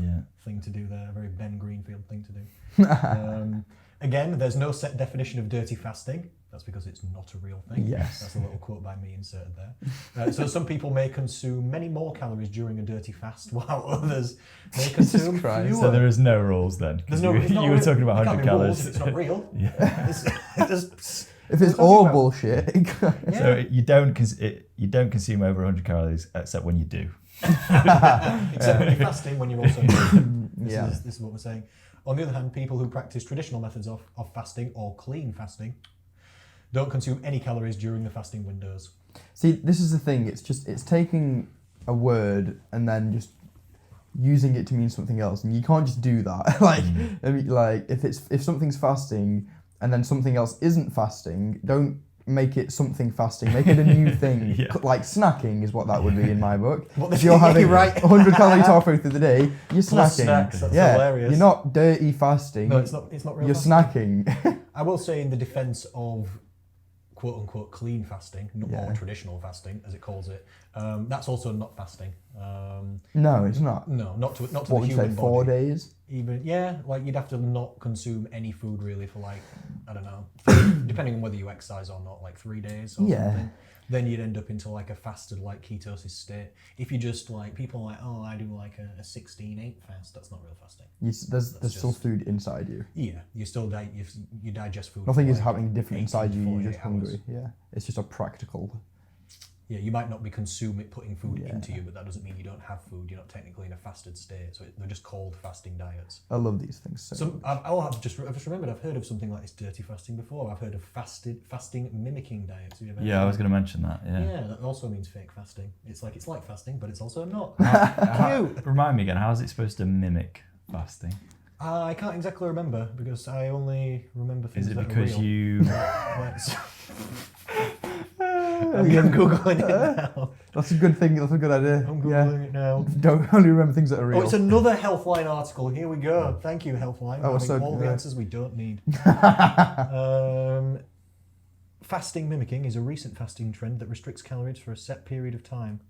thing to do there, a very Ben Greenfield thing to do. Again, there's no set definition of dirty fasting. That's because it's not a real thing. Yes. That's a little quote by me inserted there. So some people may consume many more calories during a dirty fast, while others may consume Christ. fewer. So there is no rules then. 'Cause It's not you were real. talking about It can't 100 be rules calories. if it's not real. Yeah. If it's all bullshit, So you don't consume over 100 calories except when you do. Except when you're fasting, when you're also this is what we're saying. On the other hand, people who practice traditional methods of fasting or clean fasting don't consume any calories during the fasting windows. See, this is the thing. It's taking a word and then just using it to mean something else, and you can't just do that. I mean, if something's fasting and then something else isn't fasting, don't make it something fasting. Make it a new thing. Yeah. Like snacking is what that would be in my book. What If you're having right. 100 calories halfway through the day, you're Plus snacking. snacks, that's hilarious. You're not dirty fasting. No, it's not real You're fasting. snacking. I will say in the defense of quote unquote clean fasting, or traditional fasting as it calls it, that's also not fasting. No, it's not. No, not to What the would you human say, body. 4 days? Even like you'd have to not consume any food really for like, I don't know, depending on whether you exercise or not, like 3 days or something. Then you'd end up into like a fasted like ketosis state. If you just like people are like, oh, I do like a 16-8 fast, that's not real fasting. There's still food inside you. Yeah, you still you digest food. Nothing for is like happening different inside you. You're 48 just hungry. Yeah, it's just a practical. Yeah, you might not be putting food into you, but that doesn't mean you don't have food. You're not technically in a fasted state, so they're just called fasting diets. I love these things. So I've just remembered I've heard of something like this dirty fasting before. I've heard of fasting mimicking diets. Have you ever heard I of was going to mention that. Yeah. Yeah, that also means fake fasting. It's like fasting, but it's also not. Remind me again, how is it supposed to mimic fasting? I can't exactly remember because I only remember things Is it that because are real. you... I'm Googling it now. that's a good thing. That's a good idea. I'm Googling it now. Don't only remember things that are real. Oh, it's another Healthline article. Here we go. Thank you, Healthline. Oh, Having so all the good. answers we don't need. Fasting mimicking is a recent fasting trend that restricts calories for a set period of time.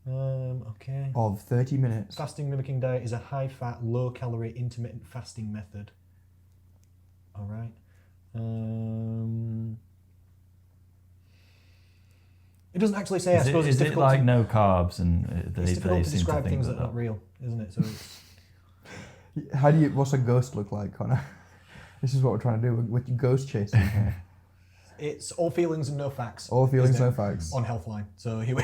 Okay. Of 30 minutes. Fasting mimicking diet is a high-fat, low-calorie, intermittent fasting method. All right. It doesn't actually say. I suppose it's is it difficult. like no carbs and It's difficult to seem describe think things that are not real, isn't it? So it's, What's a ghost look like, Connor? This is what we're trying to do. We're ghost chasing here. it's all feelings and no facts. All feelings, isn't no it? facts. On Healthline. So here we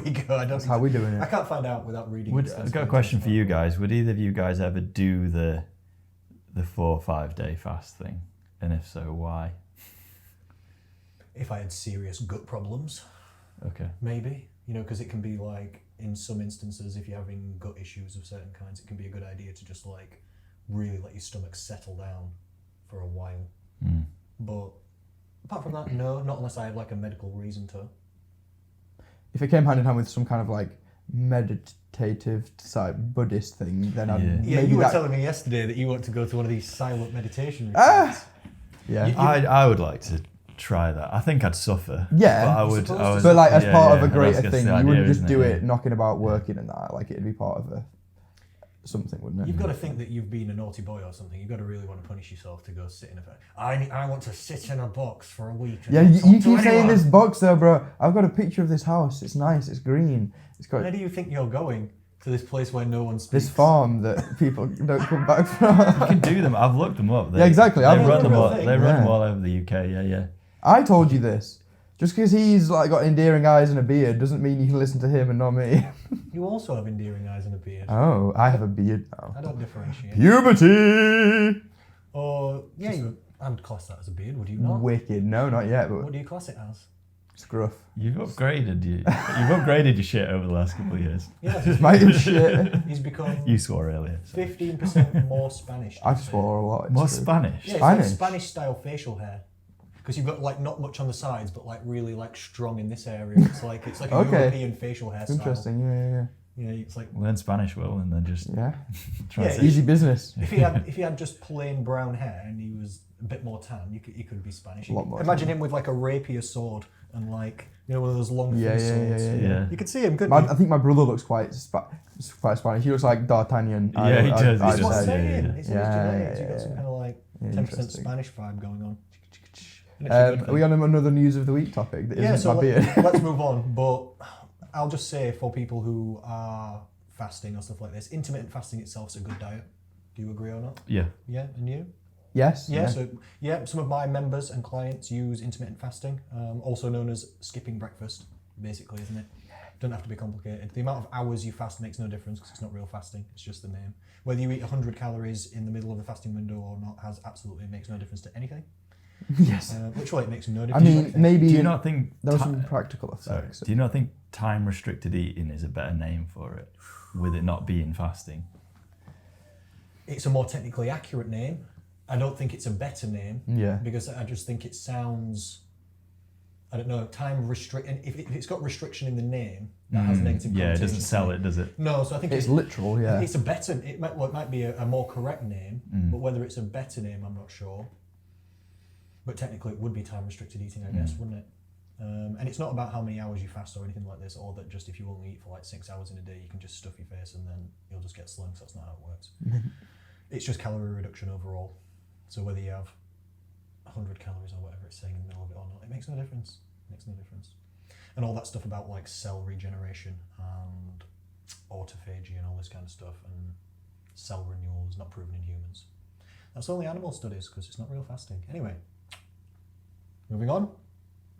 go. That's how we're doing I it. can't find out without reading. I've got a question for you guys. Would either of you guys ever do the 4 or 5 day fast thing? And if so, why? If I had serious gut problems, Okay. maybe. Because it can be like, in some instances, if you're having gut issues of certain kinds, it can be a good idea to just like really let your stomach settle down for a while. Mm. But apart from that, no, not unless I have like a medical reason to. If it came hand in hand with some kind of like meditative type Buddhist thing, then I'd Yeah, maybe you were that. telling me yesterday that you want to go to one of these silent meditation retreats. Yeah. I would like to try that. I think I'd suffer. Yeah. But I You're would. supposed to. But like as yeah, part yeah, of a that's greater the thing, idea, you wouldn't just isn't do it? it knocking about working and that. Like it'd be part of something, wouldn't it? You've got to think that you've been a naughty boy or something. You've got to really want to punish yourself to go sit in a. I want to sit in a box for a week. And Yeah, not you talk to keep saying anyone. this box though, bro. I've got a picture of this house. It's nice. It's green. It's got Where do you think you're going? To this place where no one speaks. this farm that people don't come back from. You can do them. I've looked them up. Yeah, exactly. They I've run looked them them all. up. They run them all over the UK. Yeah, yeah. I told you this. Just because he's like got endearing eyes and a beard doesn't mean you can listen to him and not me. You also have endearing eyes and a beard. Oh, I have a beard now. I don't differentiate. Puberty! Or, yeah, I would class that as a beard, would you not? Wicked. No, not yet, but What do you class it as? scruff. You've upgraded your shit over the last couple of years. Yeah, My shit. he's become You swore earlier. So. 15% more Spanish. I've swore a lot. It's More true. Spanish. Yeah, it's like Spanish. Spanish-style facial hair. Because you've got like not much on the sides, but like really like strong in this area. It's like a Okay. European facial hairstyle. Interesting. Yeah. Yeah, it's like Learn Spanish, Will, and then just try Yeah, to Easy business. if he had just plain brown hair and he was a bit more tan, he could be Spanish. A lot more Imagine tan. him with like a rapier sword and like one of those long Yeah, thin yeah, swords. yeah. You could see him, couldn't I you? think my brother looks quite Spanish. He looks like D'Artagnan. Yeah, he does, he That's does, what I'm yeah, saying. yeah. It's in his genetics. You've got some yeah. kind of like Yeah, 10% interesting. Spanish vibe going on. And it's a good Are thing. we on another news of the week topic that Yeah, isn't so my beard? let's move on. But I'll just say for people who are fasting or stuff like this, intermittent fasting itself is a good diet. Do you agree or not? yeah. Yeah, and you? Yes. Yeah, so some of my members and clients use intermittent fasting, also known as skipping breakfast, basically, isn't it? Doesn't have to be complicated. The amount of hours you fast makes no difference because it's not real fasting, it's just the name. Whether you eat 100 calories in the middle of the fasting window or not makes no difference to anything. Yes. Literally, it makes no I difference to mean, anything. maybe Do you not think there are some practical Sorry. effects. Do you not think time restricted eating is a better name for it, with it not being fasting? It's a more technically accurate name. I don't think it's a better name. Yeah. Because I just think it sounds, I don't know, time restrict. And if it's got restriction in the name, that has negative Yeah, it connotations doesn't to sell it, does it? No, so I think It's literal, yeah. It's a better. It might be a more correct name, but whether it's a better name, I'm not sure. But technically, it would be time restricted eating, I guess, wouldn't it? And it's not about how many hours you fast or anything like this, or that just if you only eat for like 6 hours in a day, you can just stuff your face and then you'll just get slim. So that's not how it works. It's just calorie reduction overall. So whether you have 100 calories or whatever it's saying in the middle of it or not, it makes no difference. It makes no difference. And all that stuff about like cell regeneration and autophagy and all this kind of stuff and cell renewal is not proven in humans. That's only animal studies because it's not real fasting. Anyway, moving on.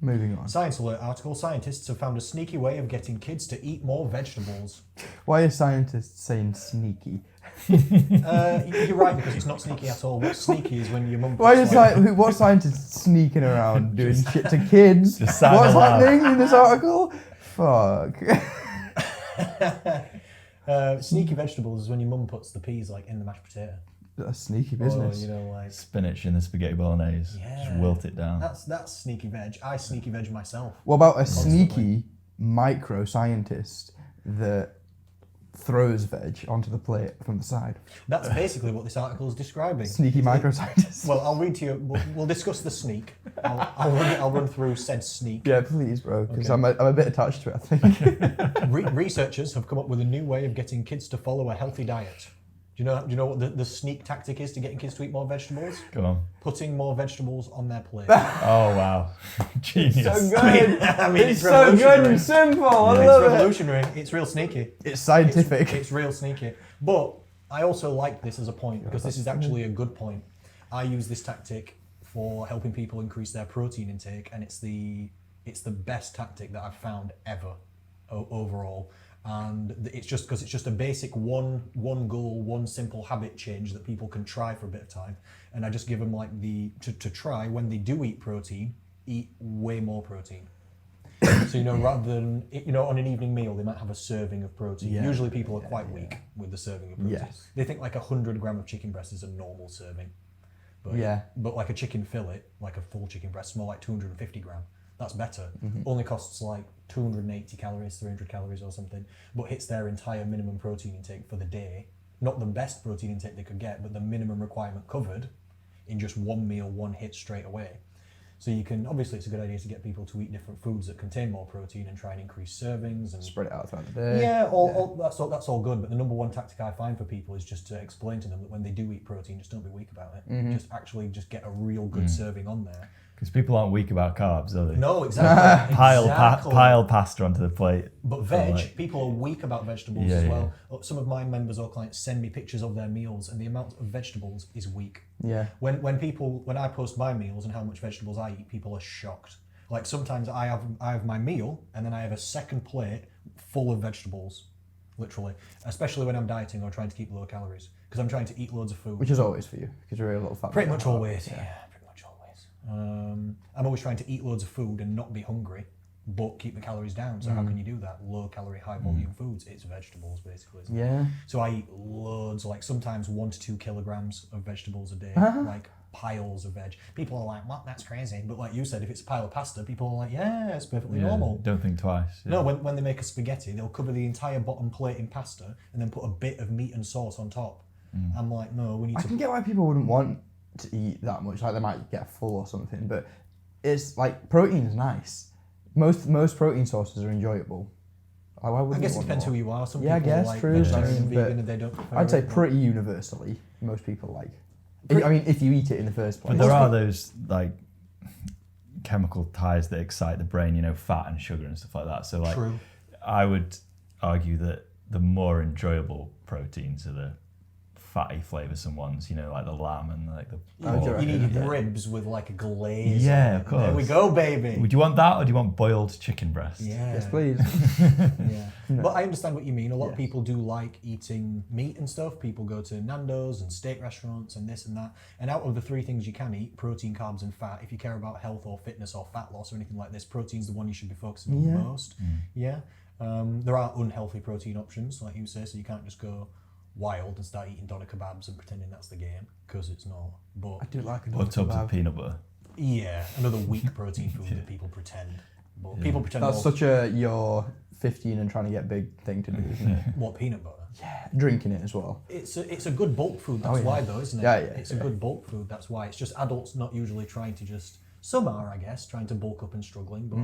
Moving on. Science Alert article, scientists have found a sneaky way of getting kids to eat more vegetables. Why are scientists saying sneaky? You're right, because it's not sneaky at all. What's sneaky is when your mum... Why puts, is what scientists sneaking around doing shit to kids? Just sign What's aloud. happening in this article? Fuck. sneaky vegetables is when your mum puts the peas like in the mashed potato. That's sneaky business. Or, you know, like... Spinach in the spaghetti bolognese. Yeah. Just wilt it down. That's sneaky veg. I sneaky veg myself. What about a Constantly. sneaky micro scientist that throws veg onto the plate from the side? That's basically what this article is describing. Sneaky micro scientist. Well, I'll read to you. We'll discuss the sneak. I'll run through said sneak. Yeah, please, bro, because Okay. I'm a bit attached to it, I think. Researchers have come up with a new way of getting kids to follow a healthy diet. Do you know what the sneak tactic is to getting kids to eat more vegetables? Go on. Putting more vegetables on their plate. Oh, wow. Genius. so good. I mean, it's so good revolutionary. and simple. I It's love it. revolutionary. It's real sneaky. It's scientific. It's real sneaky. But I also like this as a point because this is actually a good point. I use this tactic for helping people increase their protein intake, and it's the best tactic that I've found ever overall. And it's just a basic one goal, one simple habit change that people can try for a bit of time. And I just give them like to try when they do eat protein, eat way more protein. So, rather than, on an evening meal, they might have a serving of protein. Yeah. Usually people are quite weak with the serving of protein. Yes. They think like 100 gram of chicken breast is a normal serving. But, Yeah. But like a chicken fillet, like a full chicken breast, is more like 250 gram. That's better. Mm-hmm. Only costs like 280 calories, 300 calories or something, but hits their entire minimum protein intake for the day. Not the best protein intake they could get, but the minimum requirement covered in just one meal, one hit straight away. So you can, obviously it's a good idea to get people to eat different foods that contain more protein and try and increase servings and Spread it out throughout the day. yeah, that's all good. But the number one tactic I find for people is just to explain to them that when they do eat protein, just don't be weak about it. Mm-hmm. Just get a real good serving on there. Because people aren't weak about carbs, are they? No, exactly. Pile pasta onto the plate. But people are weak about vegetables Yeah, as well. Some of my members or clients send me pictures of their meals, and the amount of vegetables is weak. Yeah. When I post my meals and how much vegetables I eat, people are shocked Like sometimes I have my meal and then I have a second plate full of vegetables, literally. Especially when I'm dieting or trying to keep low calories, because I'm trying to eat loads of food. Which is always for you, because you're a little fat. Pretty much always, yeah. Pretty much always. I'm always trying to eat loads of food and not be hungry, but keep the calories down. So how can you do that? Low calorie, high volume foods. It's vegetables, basically. Isn't it? Yeah. So I eat loads, like sometimes 1 to 2 kilograms of vegetables a day, like piles of veg. People are like, what? That's crazy. But like you said, if it's a pile of pasta, people are like, yeah, it's perfectly normal. Don't think twice. Yeah. No, when they make a spaghetti, they'll cover the entire bottom plate in pasta and then put a bit of meat and sauce on top. I'm like, no, we need I to... can get why people wouldn't want to eat that much. Like they might get full or something, but it's like protein is nice. Most protein sources are enjoyable. Like, why wouldn't I guess you it want depends more? who you are. Some Yeah, I people guess, like true. vegetarian and But vegan and they don't prefer I'd say it, but- pretty universally, most people like. I mean, if you eat it in the first place. But there are those like chemical ties that excite the brain, fat and sugar and stuff like that. So like, True. I would argue that the more enjoyable proteins are the fatty flavoursome ones, like the lamb and like the pork. You need ribs with like a glaze. Yeah, on it. of course. There we go, baby. Would you want that, or do you want boiled chicken breast? Yeah. Yes, please. Yeah. But I understand what you mean. A lot of people do like eating meat and stuff. People go to Nando's and steak restaurants and this and that. And out of the 3 things you can eat, protein, carbs and fat, if you care about health or fitness or fat loss or anything like this, protein's the one you should be focusing on the most. Yeah. There are unhealthy protein options, like you say, so you can't just go wild and start eating doner kebabs and pretending that's the game, because it's not. But I do like a Or doner tubs of kebab. peanut butter. yeah, another weak protein food that people pretend. But people pretend That's such a you're 15 and trying to get big thing to do, isn't it? what, peanut butter? Yeah, drinking it as well. It's a good bulk food, that's why though, isn't it? Yeah, It's a good bulk food, that's why. It's just adults not usually trying to just, some are I guess, trying to bulk up and struggling, but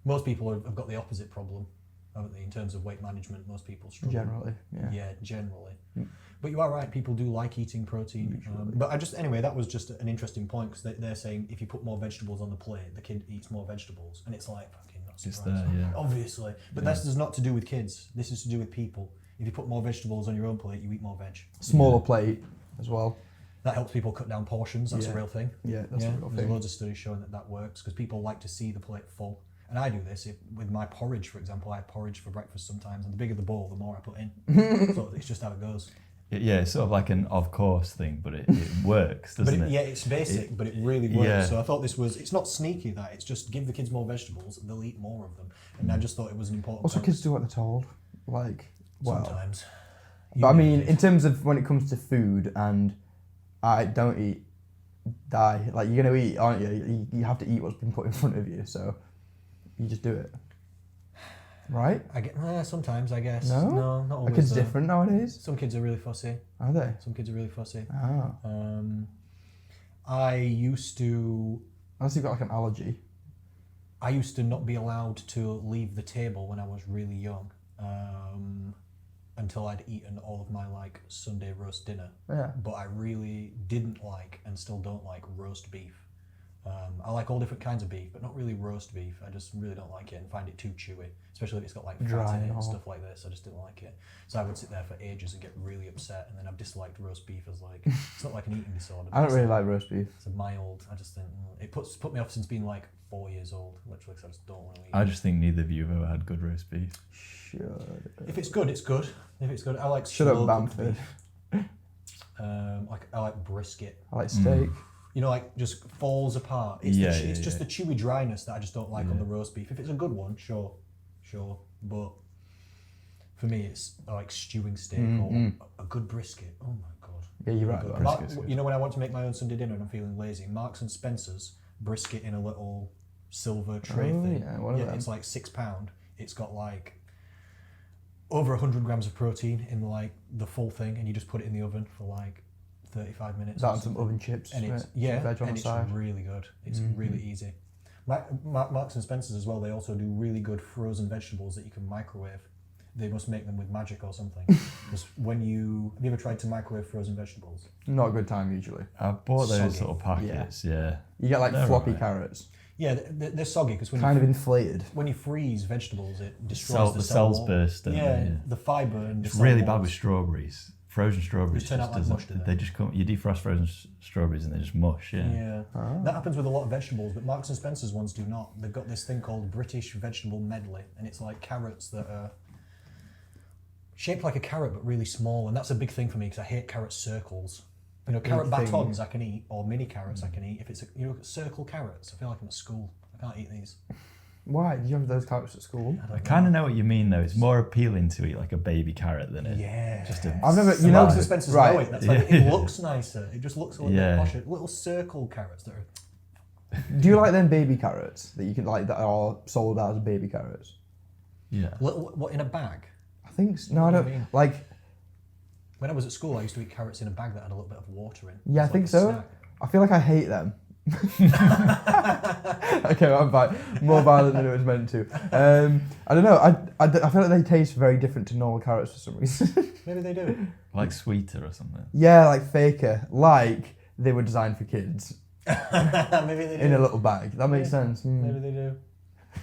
most people have got the opposite problem, haven't they, in terms of weight management. Most people struggle. Generally, yeah. Generally. But you are right, people do like eating protein. But anyway, that was just an interesting point, because they're saying if you put more vegetables on the plate, the kid eats more vegetables. And it's like, fucking not It's surprised. there, yeah. Obviously. But this is not to do with kids. This is to do with people. If you put more vegetables on your own plate, you eat more veg. Smaller plate as well. That helps people cut down portions. That's a real thing. Yeah, that's a real There's thing. loads of studies showing that works, because people like to see the plate full. And I do this with my porridge, for example. I have porridge for breakfast sometimes, and the bigger the bowl, the more I put in. So it's just how it goes. Yeah, it's sort of like an of course thing, but it works, doesn't it? Yeah, it's basic, but it really works. Yeah. So I thought it's not sneaky, that it's just give the kids more vegetables, they'll eat more of them. And I just thought it was an important Also, point. kids do what they're told. Like, well. Sometimes. But I mean, in terms of when it comes to food, and I don't eat, die. Like, you're going to eat, aren't you? You have to eat what's been put in front of you, so you just do it. Right? Sometimes, I guess. No? No, not Are always. kids though. different nowadays? Some kids are really fussy. Are they? Some kids are really fussy. Oh. I used to Unless you've got like an allergy. not be allowed to leave the table when I was really young, until I'd eaten all of my like Sunday roast dinner. Yeah. But I really didn't like and still don't like roast beef. I like all different kinds of beef, but not really roast beef. I just really don't like it and find it too chewy, especially if it's got like Dry fat in it and and all. stuff like this. I just didn't like it. So I would sit there for ages and get really upset, and then I've disliked roast beef as like, it's not like an eating disorder. I don't it's really like roast beef. It's a mild, I just think, it put me off since being like 4 years old, literally, because I just don't want to eat I it. just think neither of you have ever had good roast beef. If it's good, it's good. If it's good, I like Shut up, slow cooked Bamford. beef. I like brisket. I like steak. You know, like just falls apart. It's it's just the chewy dryness that I just don't like on the roast beef. If it's a good one, sure. But for me, it's like stewing steak or a good brisket. Oh my god. Yeah, you're right Good. about Brisket's You know, when I want to make my own Sunday dinner and I'm feeling lazy, Marks and Spencer's brisket in a little silver tray thing. Yeah, what are them? It's like £6. It's got like over 100 grams of protein in like the full thing, and you just put it in the oven for like 35 minutes. That or and some something. oven chips. And it's right? Some veg on and the it's side. really good. It's really easy. Marks and Spencer's as well. They also do really good frozen vegetables that you can microwave. They must make them with magic or something. Because have you ever tried to microwave frozen vegetables? Not a good time usually. I bought those Soggy. sort of packets, yeah. You get like They're floppy right. carrots. Yeah, they're soggy because Kind of inflated. when you freeze vegetables, it destroys The the cell cells wall. burst, don't they? Yeah, the fiber and It's the cell really bad walls. with strawberries. frozen strawberries Just turn out just like doesn't. mush, do they? They just come. You defrost frozen strawberries and they just mush. Yeah. Yeah. Oh. That happens with a lot of vegetables, but Marks and Spencer's ones do not. They've got this thing called British Vegetable Medley, and it's like carrots that are shaped like a carrot but really small, and that's a big thing for me because I hate carrot circles. You know, carrot Big thing. batons I can eat, or mini carrots I can eat. If it's circle carrots, I feel like I'm at school. I can't eat these. Why? Did you have those carrots at school? I kind of know what you mean though. It's more appealing to eat like a baby carrot than it. Yeah. Just a. I've never, you know, Marks and Spencer's right. know it. That's like, it looks nicer. It just looks a little Yeah. bit posher. Little circle carrots that are. Do you like them baby carrots that you can like that are sold out as baby carrots? Yeah. Little, what, in a bag? I think so. No, I What do you don't mean? like. When I was at school, I used to eat carrots in a bag that had a little bit of water in. Yeah, I It's think like a so. snack. I feel like I hate them. Okay, I'm back. More violent than it was meant to. I don't know. I feel like they taste very different to normal carrots for some reason. Maybe they do. Like sweeter or something. Yeah, like faker. Like they were designed for kids Maybe they do. in a little bag. That makes Yeah, sense. Maybe they do.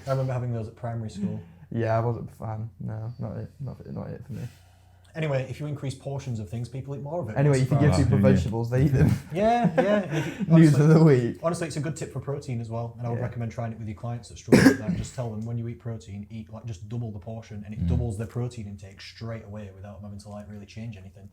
I remember having those at primary school. Yeah, I wasn't a fan. No, not it. Not it for me. Anyway, if you increase portions of things, people eat more of it. Anyway, if you give Wow. people Who knew? vegetables, they eat them. Yeah, yeah. And if you- News honestly, of the week. honestly, it's a good tip for protein as well, and I would Yeah. recommend trying it with your clients that struggle with that. Just tell them when you eat protein, eat like just double the portion, and it doubles their protein intake straight away without them having to like really change anything.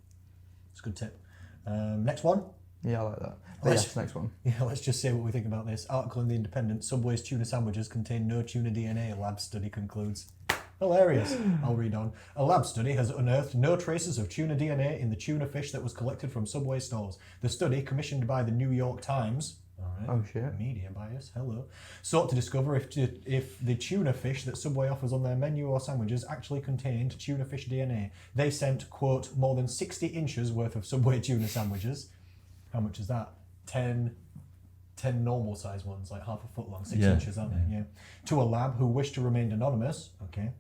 It's a good tip. Next one. Yeah, I like that. But Let's- yes, next one. Yeah, let's just say what we think about this. Article in The Independent, Subway's tuna sandwiches contain no tuna DNA, lab study concludes. Hilarious. I'll read on. A lab study has unearthed no traces of tuna DNA in the tuna fish that was collected from Subway stores. The study, commissioned by the New York Times, all right, Oh shit. media bias, hello, sought to discover if the tuna fish that Subway offers on their menu or sandwiches actually contained tuna fish DNA. They sent, quote, more than 60 inches worth of Subway tuna sandwiches. How much is that? 10 normal size ones, like half a foot long, 6 Yeah, inches, aren't they? Yeah. To a lab who wished to remain anonymous, okay,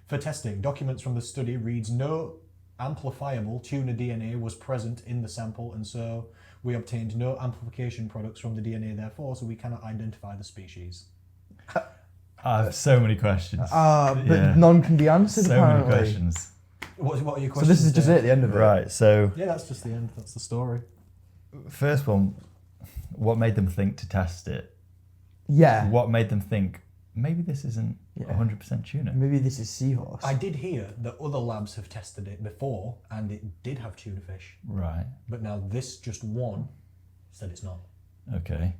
for testing. Documents from the study reads no amplifiable tuna DNA was present in the sample, and so we obtained no amplification products from the DNA, therefore, so we cannot identify the species. I have so many questions. But Yeah. none can be answered so apparently. many questions. What are your So questions? this is just Dave? it, the end of it. Right. So Yeah, that's just the end. That's the story. first one, what made them think to test it? Yeah. What made them think maybe this isn't Yeah. 100% tuna? Maybe this is seahorse. I did hear that other labs have tested it before, and it did have tuna fish. Right. But now this just one said it's not. Okay.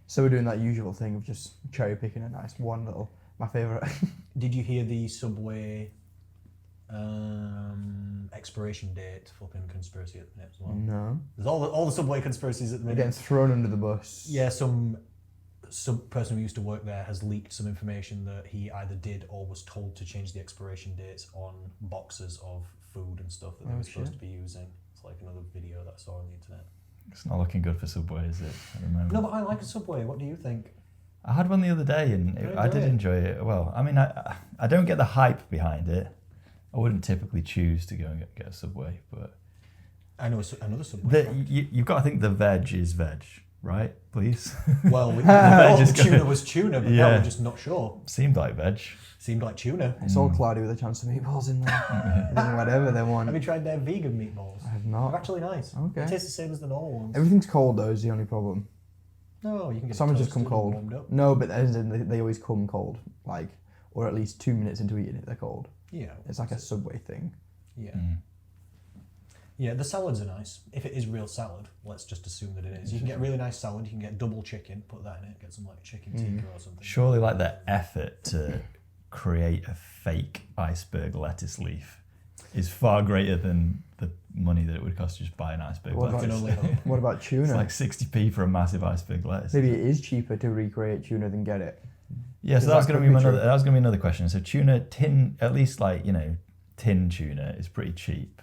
So we're doing that usual thing of just cherry picking a nice one little. My favourite. Did you hear the Subway expiration date flipping conspiracy at the minute as well? No. There's all the Subway conspiracies at the They're minute. getting thrown under the bus. Yeah, some person who used to work there has leaked some information that he either did or was told to change the expiration dates on boxes of food and stuff that they Oh, were supposed shit. to be using. It's like another video that I saw on the internet. It's not looking good for Subway, is it? At the moment. No, but I like a Subway. What do you think? I had one the other day and You I did enjoy it? enjoy it. Well, I mean, I don't get the hype behind it. I wouldn't typically choose to go and get a Subway, but I know another Subway. you've got to think the veg is veg, right? Please. Well, we thought just tuna go- was tuna, but now Yeah. we're just not sure. Seemed like veg. Seemed like tuna. It's all cloudy with a chance of meatballs in there. Then whatever they want. Have you tried their vegan meatballs? I have They're not. actually nice. Okay. They taste the same as the normal ones. Everything's cold though is the only problem. No, you can get Some it just come toasted and cold. warmed up. No, but as in they always come cold. Like, or at least 2 minutes into eating it, they're cold. Yeah. It's like a Subway thing. Yeah. Mm. Yeah, the salads are nice. If it is real salad, let's just assume that it is. You can get really nice salad. You can get double chicken, put that in it, get some like chicken tikka or something. Surely, like the effort to create a fake iceberg lettuce leaf is far greater than the money that it would cost to just buy an iceberg What lettuce. can only hope. What about tuna? It's like 60p for a massive iceberg lettuce. Maybe it is cheaper to recreate tuna than get it. Yeah, Is so that's that going to be could be another. That was going to be another question. So tuna tin, at least like tin tuna is pretty cheap.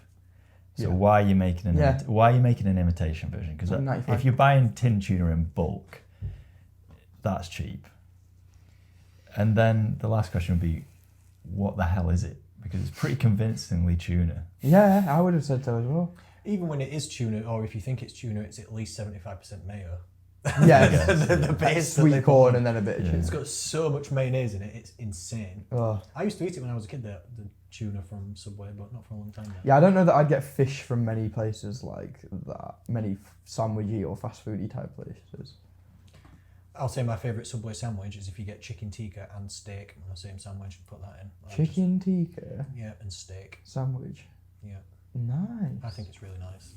So Yeah. why are you making an Yeah. why are you making an imitation version? Because Like 95. if you're buying tin tuna in bulk, that's cheap. And then the last question would be, what the hell is it? Because it's pretty convincingly tuna. Yeah, I would have said so as well. Even when it is tuna, or if you think it's tuna, it's at least 75% mayo. Yeah, the base that they sweet put corn on. and then a bit of Yeah. cheese. It's got so much mayonnaise in it, it's insane. Oh, I used to eat it when I was a kid. The tuna from Subway, but not for a long time now. Yeah, I don't know that I'd get fish from many places like that, many sandwichy or fast foody type places. I'll say my favourite Subway sandwich is if you get chicken tikka and steak on the same sandwich and put that in. Chicken tikka? Yeah, and steak. Sandwich? Yeah. Nice. I think it's really nice.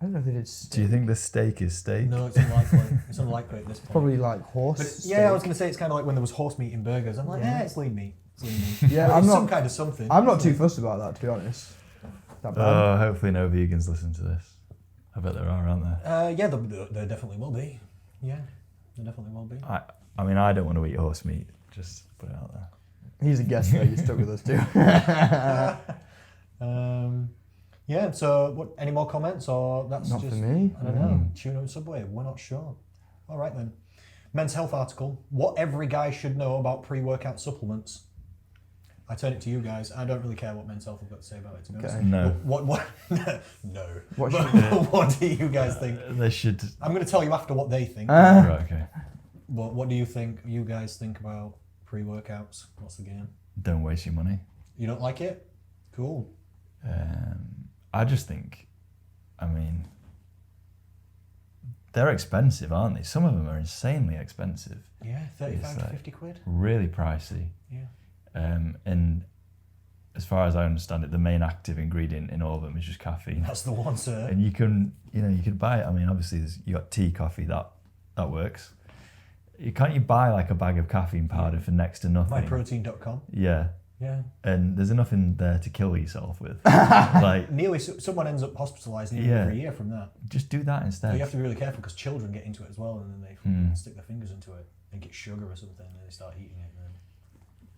I don't know if they did steak. Do you think the steak is steak? No, it's unlikely. It's unlikely at this point. Probably like horse But steak. yeah, I was going to say it's kind of like when there was horse meat in burgers. I'm like, Yeah. it's lean meat. It's lean meat. Yeah, But I'm it's not- some kind of something. I'm not too fussed about that, to be honest. That bad. Oh, hopefully no vegans listen to this. I bet there are, aren't there? Yeah, there definitely will be. Yeah, there definitely will be. I mean, I don't want to eat horse meat. Just put it out there. He's a guest though, you stuck with us too. Yeah, so what? Any more comments, or that's Not just for me. I don't know. Tuna and Subway, we're not sure. All right then. Men's Health article: what every guy should know about pre-workout supplements. I turn it to you guys. I don't really care what Men's Health have got to say about it. To be honest. Okay. No. What? No. What But should- what do you guys think? They should. I'm going to tell you after what they think. Right, okay. What do you think? You guys think about pre-workouts? What's the game? Don't waste your money. You don't like it? Cool. I just think, I mean, they're expensive, aren't they? Some of them are insanely expensive, Yeah, 35 It's to like- 50 quid. really pricey. Yeah. And as far as I understand it, the main active ingredient in all of them is just caffeine. That's the one, sir. And you can buy it. I mean, obviously, you got tea, coffee, that works. Can't you buy like a bag of caffeine powder for next to nothing? Myprotein.com. Yeah. Yeah. And there's enough in there to kill yourself with. Like, Nearly someone ends up hospitalised nearly Yeah. every year from that. just do that But instead. you have to be really careful because children get into it as well, and then they fucking stick their fingers into it and get sugar or something, and they start eating it. And then...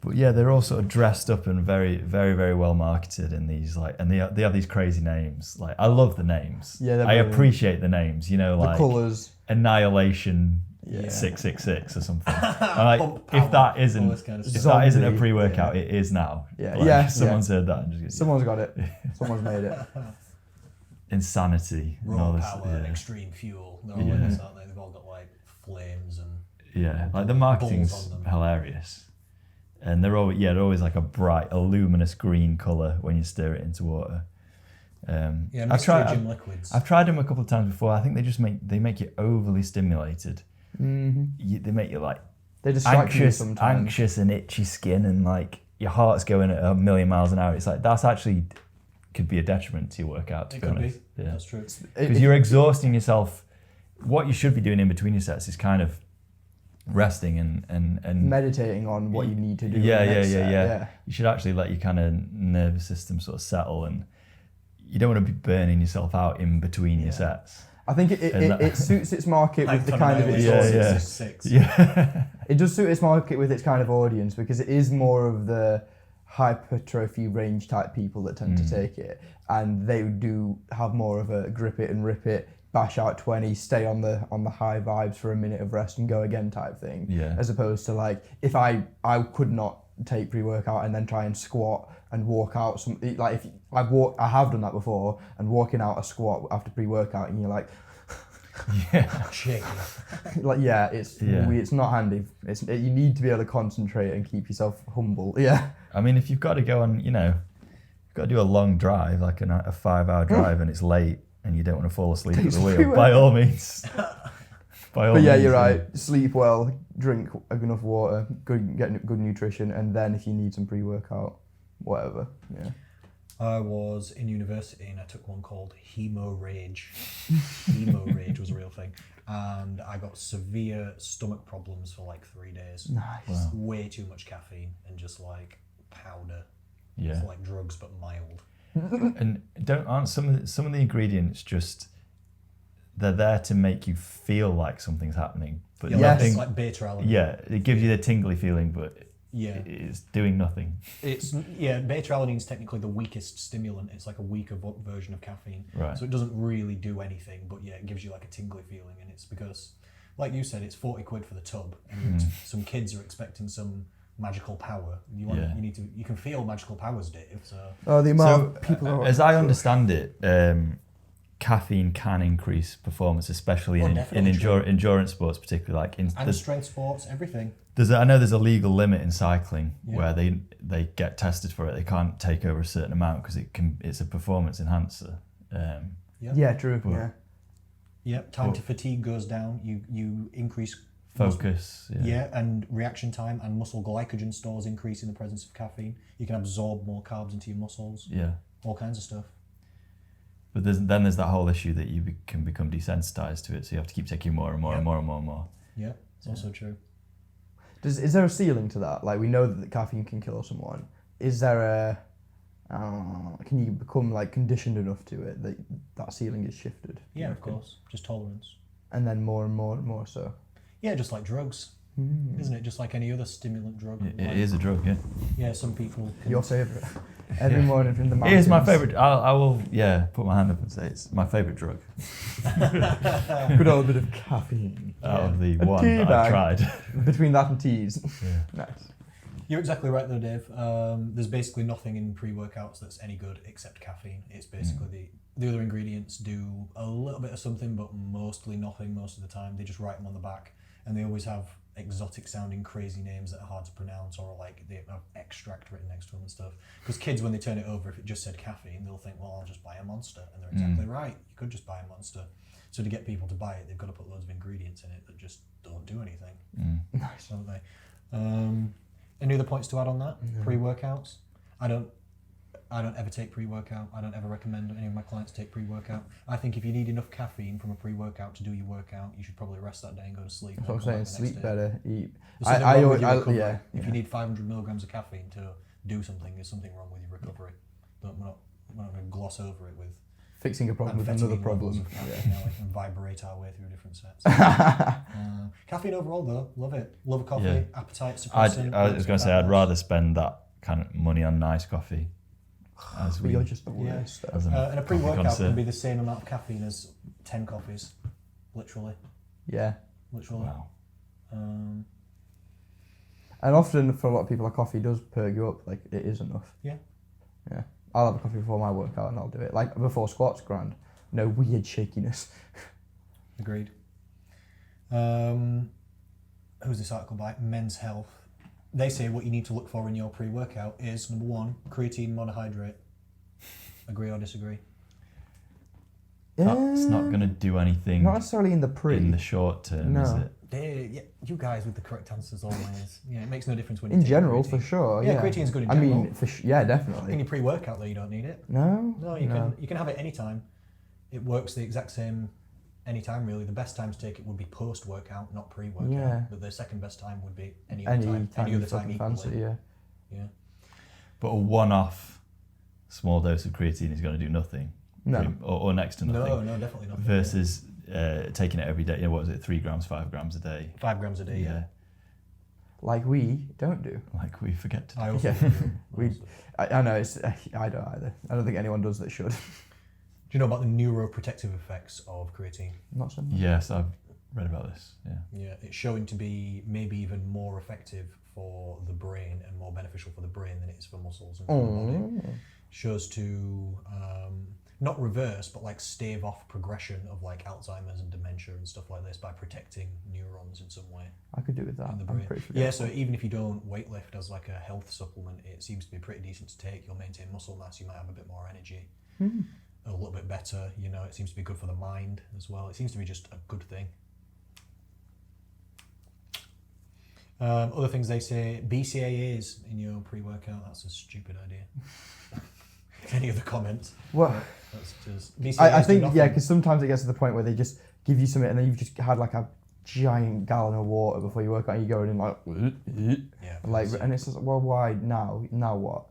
But yeah, they're all sort of dressed up and very, very, very well marketed in these and they have these crazy names. Like, I love the names. Yeah, they're I brilliant. appreciate the names. You know, The like colours. Annihilation Yeah. 666 or something. I'm like, Pump if power, that all isn't this kind of if stuff. that isn't a Zombie, pre-workout, it is now. Yeah. Like, Yeah, someone's heard that and just Someone's got it. Someone's made it. insanity and all Raw this. power, Yeah. extreme fuel. They're all Yeah. like this, aren't they? They've all got like flames and Yeah, like the balls marketing's on them. hilarious, and they're always like a bright, a luminous green color when you stir it into water. yeah, I've mystery tried. gym liquids. I've tried them a couple of times before. I think they make you overly stimulated. They make you like They distract you anxious, sometimes. anxious and itchy skin, and like your heart's going at 1,000,000 miles an hour. It's like that's actually could be a detriment to your workout. To It be could be. honest, yeah, That's true. because you're exhausting yourself. What you should be doing in between your sets is kind of resting and Meditating on what you need to do. yeah, in the yeah, next yeah, set, yeah. You should actually let your kind of nervous system sort of settle, and you don't want to be burning yourself out in between your sets. I think it suits its market with the kind of its Yeah, audience. yeah. 666. Yeah, It does suit its market with its kind of audience because it is more of the hypertrophy range type people that tend to take it, and they do have more of a grip it and rip it, bash out 20, stay on the high vibes for a minute of rest and go again type thing. Yeah. As opposed to like if I could not take pre-workout and then try and squat and walk out some like if I have done that before, and walking out a squat after pre-workout and you're like yeah. Shit. like it's not handy. You need to be able to concentrate and keep yourself humble. Yeah. I mean, if you've got to go on, you've got to do a long drive, like a 5-hour drive, and it's late, and you don't want to fall asleep at the wheel, by all means. But yeah, you're right. Sleep well, drink enough water, get good nutrition, and then if you need some pre-workout, whatever. Yeah. I was in university and I took one called Hemo Rage. Hemo Rage was a real thing. And I got severe stomach problems for like 3 days. Nice. Wow. Way too much caffeine and just like powder. Yeah. It's like drugs but mild. And aren't some of the ingredients just they're there to make you feel like something's happening, but Yeah, Yes. nothing. like beta-alanine. Yeah, it gives you the tingly feeling, but Yeah. it's doing nothing. Beta-alanine is technically the weakest stimulant. It's like a weaker version of caffeine. Right. So it doesn't really do anything, but yeah, it gives you like a tingly feeling. And it's because, like you said, it's 40 quid for the tub. And some kids are expecting some magical power. You can feel magical powers, Dave. So Oh, the amount of people are as I understand it, caffeine can increase performance, especially in definitely true. endurance sports, particularly like and strength sports, everything. I know there's a legal limit in cycling Yeah. where they get tested for it. They can't take over a certain amount because it's a performance enhancer. Yeah, true. But- Yeah. Yep, time to fatigue goes down. You increase Focus. yeah, and reaction time and muscle glycogen stores increase in the presence of caffeine. You can absorb more carbs into your muscles. Yeah. All kinds of stuff. But there's that whole issue that you can become desensitized to it, so you have to keep taking more and more and more and more and more. Yeah, it's also true. Is there a ceiling to that? Like, we know that caffeine can kill someone. Is there a... can you become like conditioned enough to it that ceiling is shifted? Yeah, of course. Just tolerance. And then more and more and more so. Yeah, just like drugs, isn't it? Just like any other stimulant drug. It is a drug, yeah. Yeah, some people can... Your favourite. Every morning from the It mountains. is my favourite. I will, put my hand up and say it's my favourite drug Good old bit of caffeine. out of the A one tea that bag. I've tried. Between that and teas. Yeah. Nice. You're exactly right though, Dave. There's basically nothing in pre-workouts that's any good except caffeine. It's basically the other ingredients do a little bit of something, but mostly nothing most of the time. They just write them on the back, and they always have exotic sounding crazy names that are hard to pronounce, or like they have extract written next to them and stuff. Because kids, when they turn it over, if it just said caffeine, they'll think, well, I'll just buy a Monster, and they're exactly right. You could just buy a Monster. So to get people to buy it, they've got to put loads of ingredients in it that just don't do anything. Nice. Don't they? Any other points to add on that? Pre-workouts? I don't ever take pre-workout. I don't ever recommend any of my clients take pre-workout. I think if you need enough caffeine from a pre-workout to do your workout, you should probably rest that day and go to sleep. That's what I'm saying. Sleep better, eat. There's something wrong with your recovery. Yeah. If you need 500 milligrams of caffeine to do something, there's something wrong with your recovery. But we're not going to gloss over it with Fixing a problem with another amphetamine levels problem. of caffeine, and vibrate our way through different sets. Caffeine overall, though, love it. Love a coffee, Yeah. appetite I suppressant. was going to say I'd rather spend that kind of money on nice coffee. As But you're just the worst. as an And a coffee pre-workout connoisseur. can be the same amount of caffeine as 10 coffees, literally. Yeah. Wow. And often for a lot of people, a coffee does perk you up. Like, it is enough. Yeah. Yeah. I'll have a coffee before my workout and I'll do it. Like, before squats, grand. No weird shakiness. Agreed. Who's this article by? Men's Health. They say what you need to look for in your pre-workout is, number 1, creatine monohydrate. Agree or disagree? That's not going to do anything Not necessarily in the pre. in the short term, No. is it? Yeah, you guys with the correct answers always. Yeah, it makes no difference when you In take general, creatine. for sure. Yeah, Yeah, creatine's good in I general. mean, yeah, In definitely. your pre-workout though, you don't need it. No? No, you can have it anytime. It works the exact same anytime really. The best time to take it would be post-workout, not pre-workout. Yeah. But the second best time would be any other Any time. time Any you other time fucking equally. fancy, yeah. Yeah. But a one-off small dose of creatine is going to do nothing. No. Or next to nothing. No, definitely not. Versus taking it every day. What was it? 3 grams, 5 grams a day. 5 grams a day. Yeah. Like we don't do. Like we forget to do. I also Yeah. do. I know, I don't either. I don't think anyone does that should. Do you know about the neuroprotective effects of creatine? Not so much. Yes, I've read about this. Yeah. Yeah, it's showing to be maybe even more effective for the brain and more beneficial for the brain than it is for muscles and for the body. Shows to not reverse, but like stave off progression of like Alzheimer's and dementia and stuff like this by protecting neurons in some way I could do with that. in the I'm brain. pretty Yeah, forgetful. so even if you don't weightlift as like a health supplement, it seems to be pretty decent to take. You'll maintain muscle mass, you might have a bit more energy, a little bit better. You know, it seems to be good for the mind as well. It seems to be just a good thing. Other things they say, BCAAs in your pre-workout, that's a stupid idea. Any other comments? Well, That's just BCAAs I do think, nothing. yeah, because sometimes it gets to the point where they just give you something and then you've just had like a giant gallon of water before you work out and you go in and like, Yeah, and it's just, well, why now? Now what?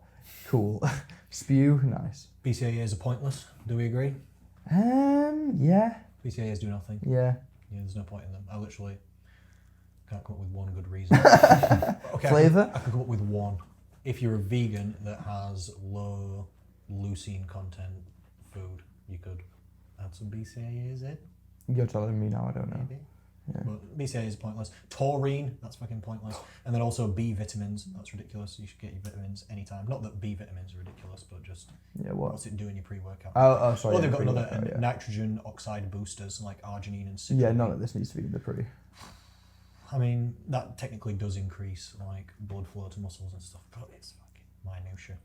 Cool. Spew, nice. BCAAs are pointless. Do we agree? Yeah, BCAAs do nothing. yeah. Yeah, there's no point in them. I literally can't come up with one good reason. Okay, Flavour? I can come up with one. If you're a vegan that has low leucine content food, you could add some BCAAs in. You're telling me now, I don't know. Maybe. Yeah. But BCAAs is pointless. Taurine, that's fucking pointless. And then also B vitamins, that's ridiculous. You should get your vitamins anytime. Not that B vitamins are ridiculous, but just Yeah, what? what's it doing your pre-workout? Oh, sorry. Well, yeah, they've got another pre-workout, yeah. Nitrogen oxide boosters like arginine and citrulline. Yeah, none of this needs to be in the pre. I mean, that technically does increase like blood flow to muscles and stuff, but it's fucking minutia.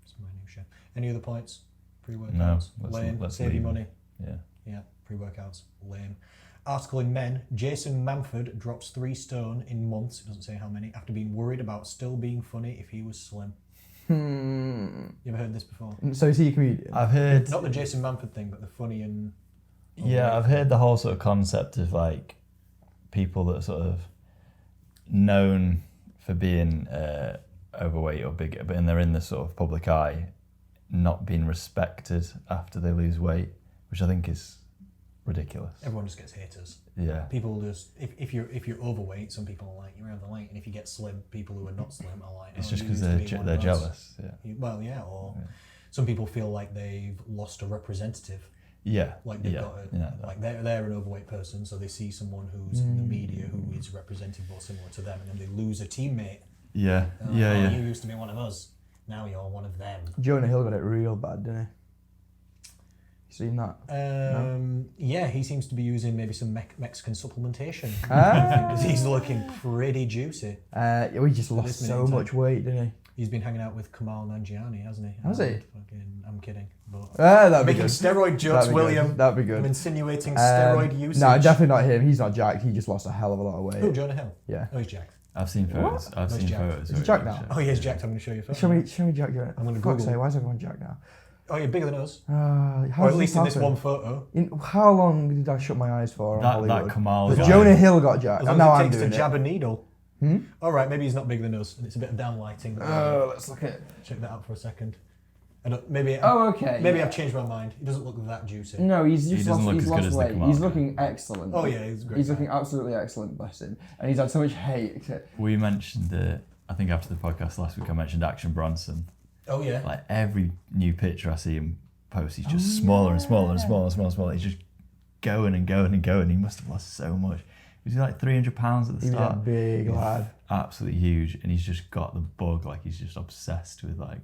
It's minutia. Any other points? Pre-workouts? No, Lame. let's Save your leave money. Yeah. Yeah, pre-workouts. Lame. Article in Men, Jason Manford drops 3 stone in months, it doesn't say how many, after being worried about still being funny if he was slim. You ever heard this before? So is he a comedian? I've heard. Not the Jason Manford thing, but the funny and... Yeah, I've heard the whole sort of concept of like people that are sort of known for being overweight or big, but they're in the sort of public eye, not being respected after they lose weight, which I think is ridiculous. Everyone just gets haters. Yeah. People just, if you're overweight, some people are like, you're overweight, and if you get slim, people who are not slim are like, It's oh, just you because used to be one they're of us. jealous. Yeah. Well, yeah, or Yeah. some people feel like they've lost a representative. Yeah. Like they've yeah. got yeah. like they're an overweight person, so they see someone who's in the media who is representative or similar to them, and then they lose a teammate. Yeah. Oh, Yeah. You used to be one of us. Now you're one of them. Jonah Hill got it real bad, didn't he? You seen that? Yeah, he seems to be using maybe some Mexican supplementation. Ah. Because he's looking pretty juicy. He just lost This so minute, much weight, didn't he? He's been hanging out with Kamal Nanjiani, hasn't he? Has he? I'm kidding. But That'd be making good. steroid jokes, That'd be William. Good. That'd be good. I'm insinuating steroid usage. No, definitely not him. He's not jacked. He just lost a hell of a lot of weight. Who, Jonah Hill? Yeah. Oh, he's jacked. I've seen photos. I've Nice seen jack. photos. Is he jacked now? Oh, he is jacked. I'm going to show you a photo. Show me Jack. I'm gonna Fuck's Google. sake, why is everyone Jack now? Oh, you're bigger than us. How Or does at least in this happen? one photo. How long did I shut my eyes for on That Hollywood? Kamal But guy. Jonah Hill got jacked. As And long now as it I'm takes doing to it. jab a needle. Hmm? All right, maybe he's not bigger than us, and it's a bit of downlighting. Let's look at. Check that out for a second. Maybe. Oh, okay. Maybe yeah. I've changed my mind. He doesn't look that juicy. No, he's He just doesn't lost, look he's as good lost as the weight. Kamal He's guy. looking excellent. Oh yeah, he's great. He's guy. looking absolutely excellent, bless him. And he's had so much hate. We mentioned I think after the podcast last week, I mentioned Action Bronson. Oh yeah. Like every new picture I see him post, he's just smaller and smaller and smaller and smaller and smaller. He's just going and going and going. He must have lost so much. Was he like 300 pounds at the He's a start? big lad. Absolutely huge, and he's just got the bug. Like he's just obsessed with like.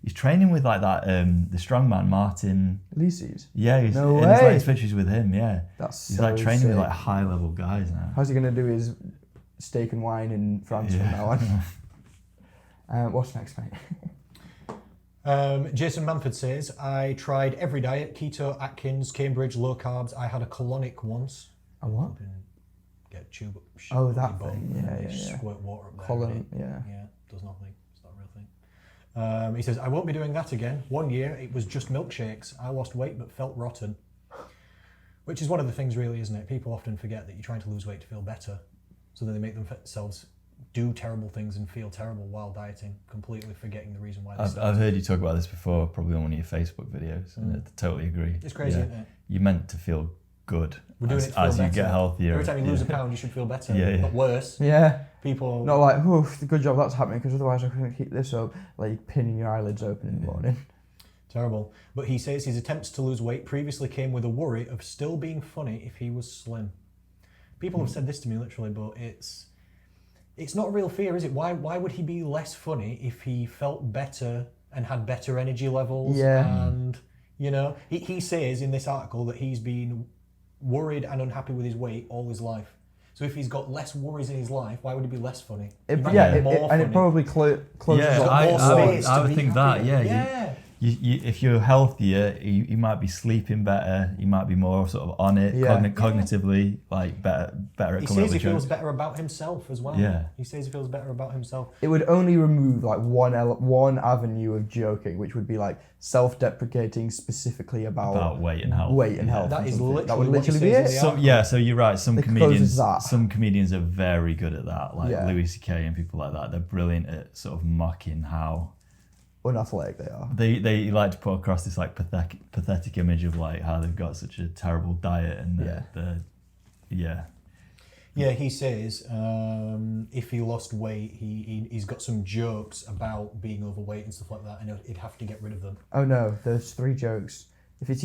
He's training with like that the strongman Martin. Lucy's. Yeah, he's No in his way. latest pictures with him. Yeah, That's he's so like training with sick. like high level guys now. How's he going to do his steak and wine in France from now on? What's next, mate? Jason Manford says, I tried every diet, keto, Atkins, Cambridge, low carbs. I had a colonic once. A what? Get a tube up. Oh, up that your bum, thing. and Yeah, you yeah, yeah. Squirt water up there. Colin, and yeah. Yeah, does nothing. It's not a real thing. He says, I won't be doing that again. 1 year, it was just milkshakes. I lost weight but felt rotten. Which is one of the things really, isn't it? People often forget that you're trying to lose weight to feel better. So then they make themselves do terrible things and feel terrible while dieting, completely forgetting the reason why they I've heard you talk about this before, probably on one of your Facebook videos, and I totally agree. It's crazy, Yeah. isn't it? You're meant to feel good We're doing as, it to feel as you better. get healthier. Every time you lose a pound, you should feel better. Yeah, yeah. But worse, Yeah. people... Not like, oh, good job that's happening, because otherwise I couldn't keep this up. Like pinning your eyelids open in the morning. Terrible. But he says his attempts to lose weight previously came with a worry of still being funny if he was slim. People have said this to me literally, but it's not a real fear, is it? Why would he be less funny if he felt better and had better energy levels? Yeah. And, you know, he says in this article that he's been worried and unhappy with his weight all his life. So if he's got less worries in his life, why would he be less funny? He might Yeah, be more and funny. it probably closes Yeah, up got more space I to would be think that. happier. Yeah, You, if you're healthier, you might be sleeping better. You might be more sort of on it, Yeah. cognitively, like better at He coming up says he with feels jokes. better about himself as well. Yeah. He says he feels better about himself. It would only remove like one avenue of joking, which would be like self-deprecating specifically about weight and health. weight and Yeah. health. That or is something. literally that would what he literally be says it. in the So, yeah, so you're right. Some It comedians, closes that. some comedians are very good at that, like Yeah. Louis C.K. and people like that. They're brilliant at sort of mocking how Unathletic they are. they like to put across this like pathetic image of like how they've got such a terrible diet and Yeah, he says if he lost weight, he's got some jokes about being overweight and stuff like that, and he'd have to get rid of them. Oh no, there's 3 jokes. If it's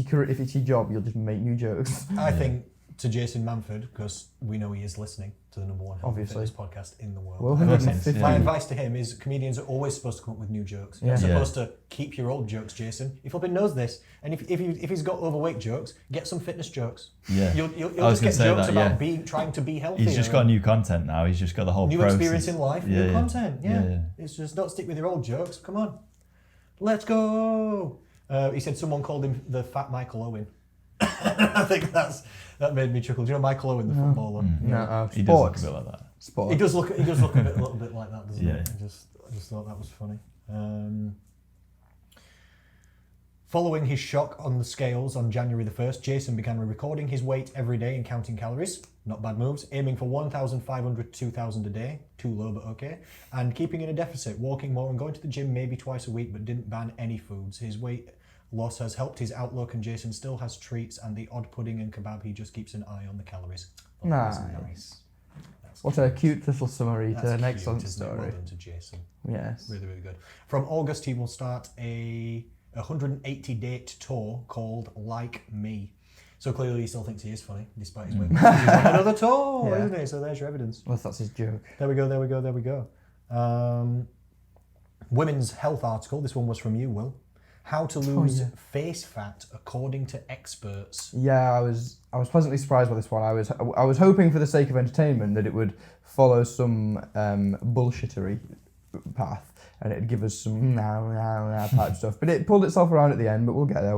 your job, you'll just make new jokes. I think to Jason Manford, because we know he is listening to the number one health and Obviously. fitness podcast in the world. Well, And 150. my advice to him is comedians are always supposed to come up with new jokes. You're Yeah. supposed to keep your old jokes, Jason. He flipping knows this. And if he's got overweight jokes, get some fitness jokes. Yeah. You'll I was just get gonna say jokes that, about yeah. trying to be healthier. He's just got new content now. He's just got the whole new process. experience in life, Yeah, new yeah. content. Yeah. Yeah. It's just don't stick with your old jokes. Come on. Let's go. He said someone called him the Fat Michael Owen. I think that made me chuckle. Do you know Michael Owen, the footballer? No, He does look a sports. bit like that. Sports. He does look a little bit like that, doesn't he? Yeah. I just thought that was funny. Following his shock on the scales on January the 1st, Jason began recording his weight every day and counting calories. Not bad moves. Aiming for 1,500 to 2,000 a day. Too low, but okay. And keeping in a deficit, walking more and going to the gym maybe twice a week, but didn't ban any foods. His weight loss has helped his outlook, and Jason still has treats and the odd pudding and kebab. He just keeps an eye on the calories. Oh, that's Nice. That's What a cute little summary to an cute, excellent isn't it? Well story. done to Jason. Yes. Really, really good. From August, he will start a 180-date tour called Like Me. So clearly he still thinks he is funny, despite his weight. He's on another tour, Yeah. isn't he? So there's your evidence. Well, that's his joke. There we go. Women's health article. This one was from you, Will. How to lose face fat according to experts. Yeah, I was pleasantly surprised by this one. I was hoping for the sake of entertainment that it would follow some bullshittery path and it'd give us some type stuff. But it pulled itself around at the end. But we'll get there.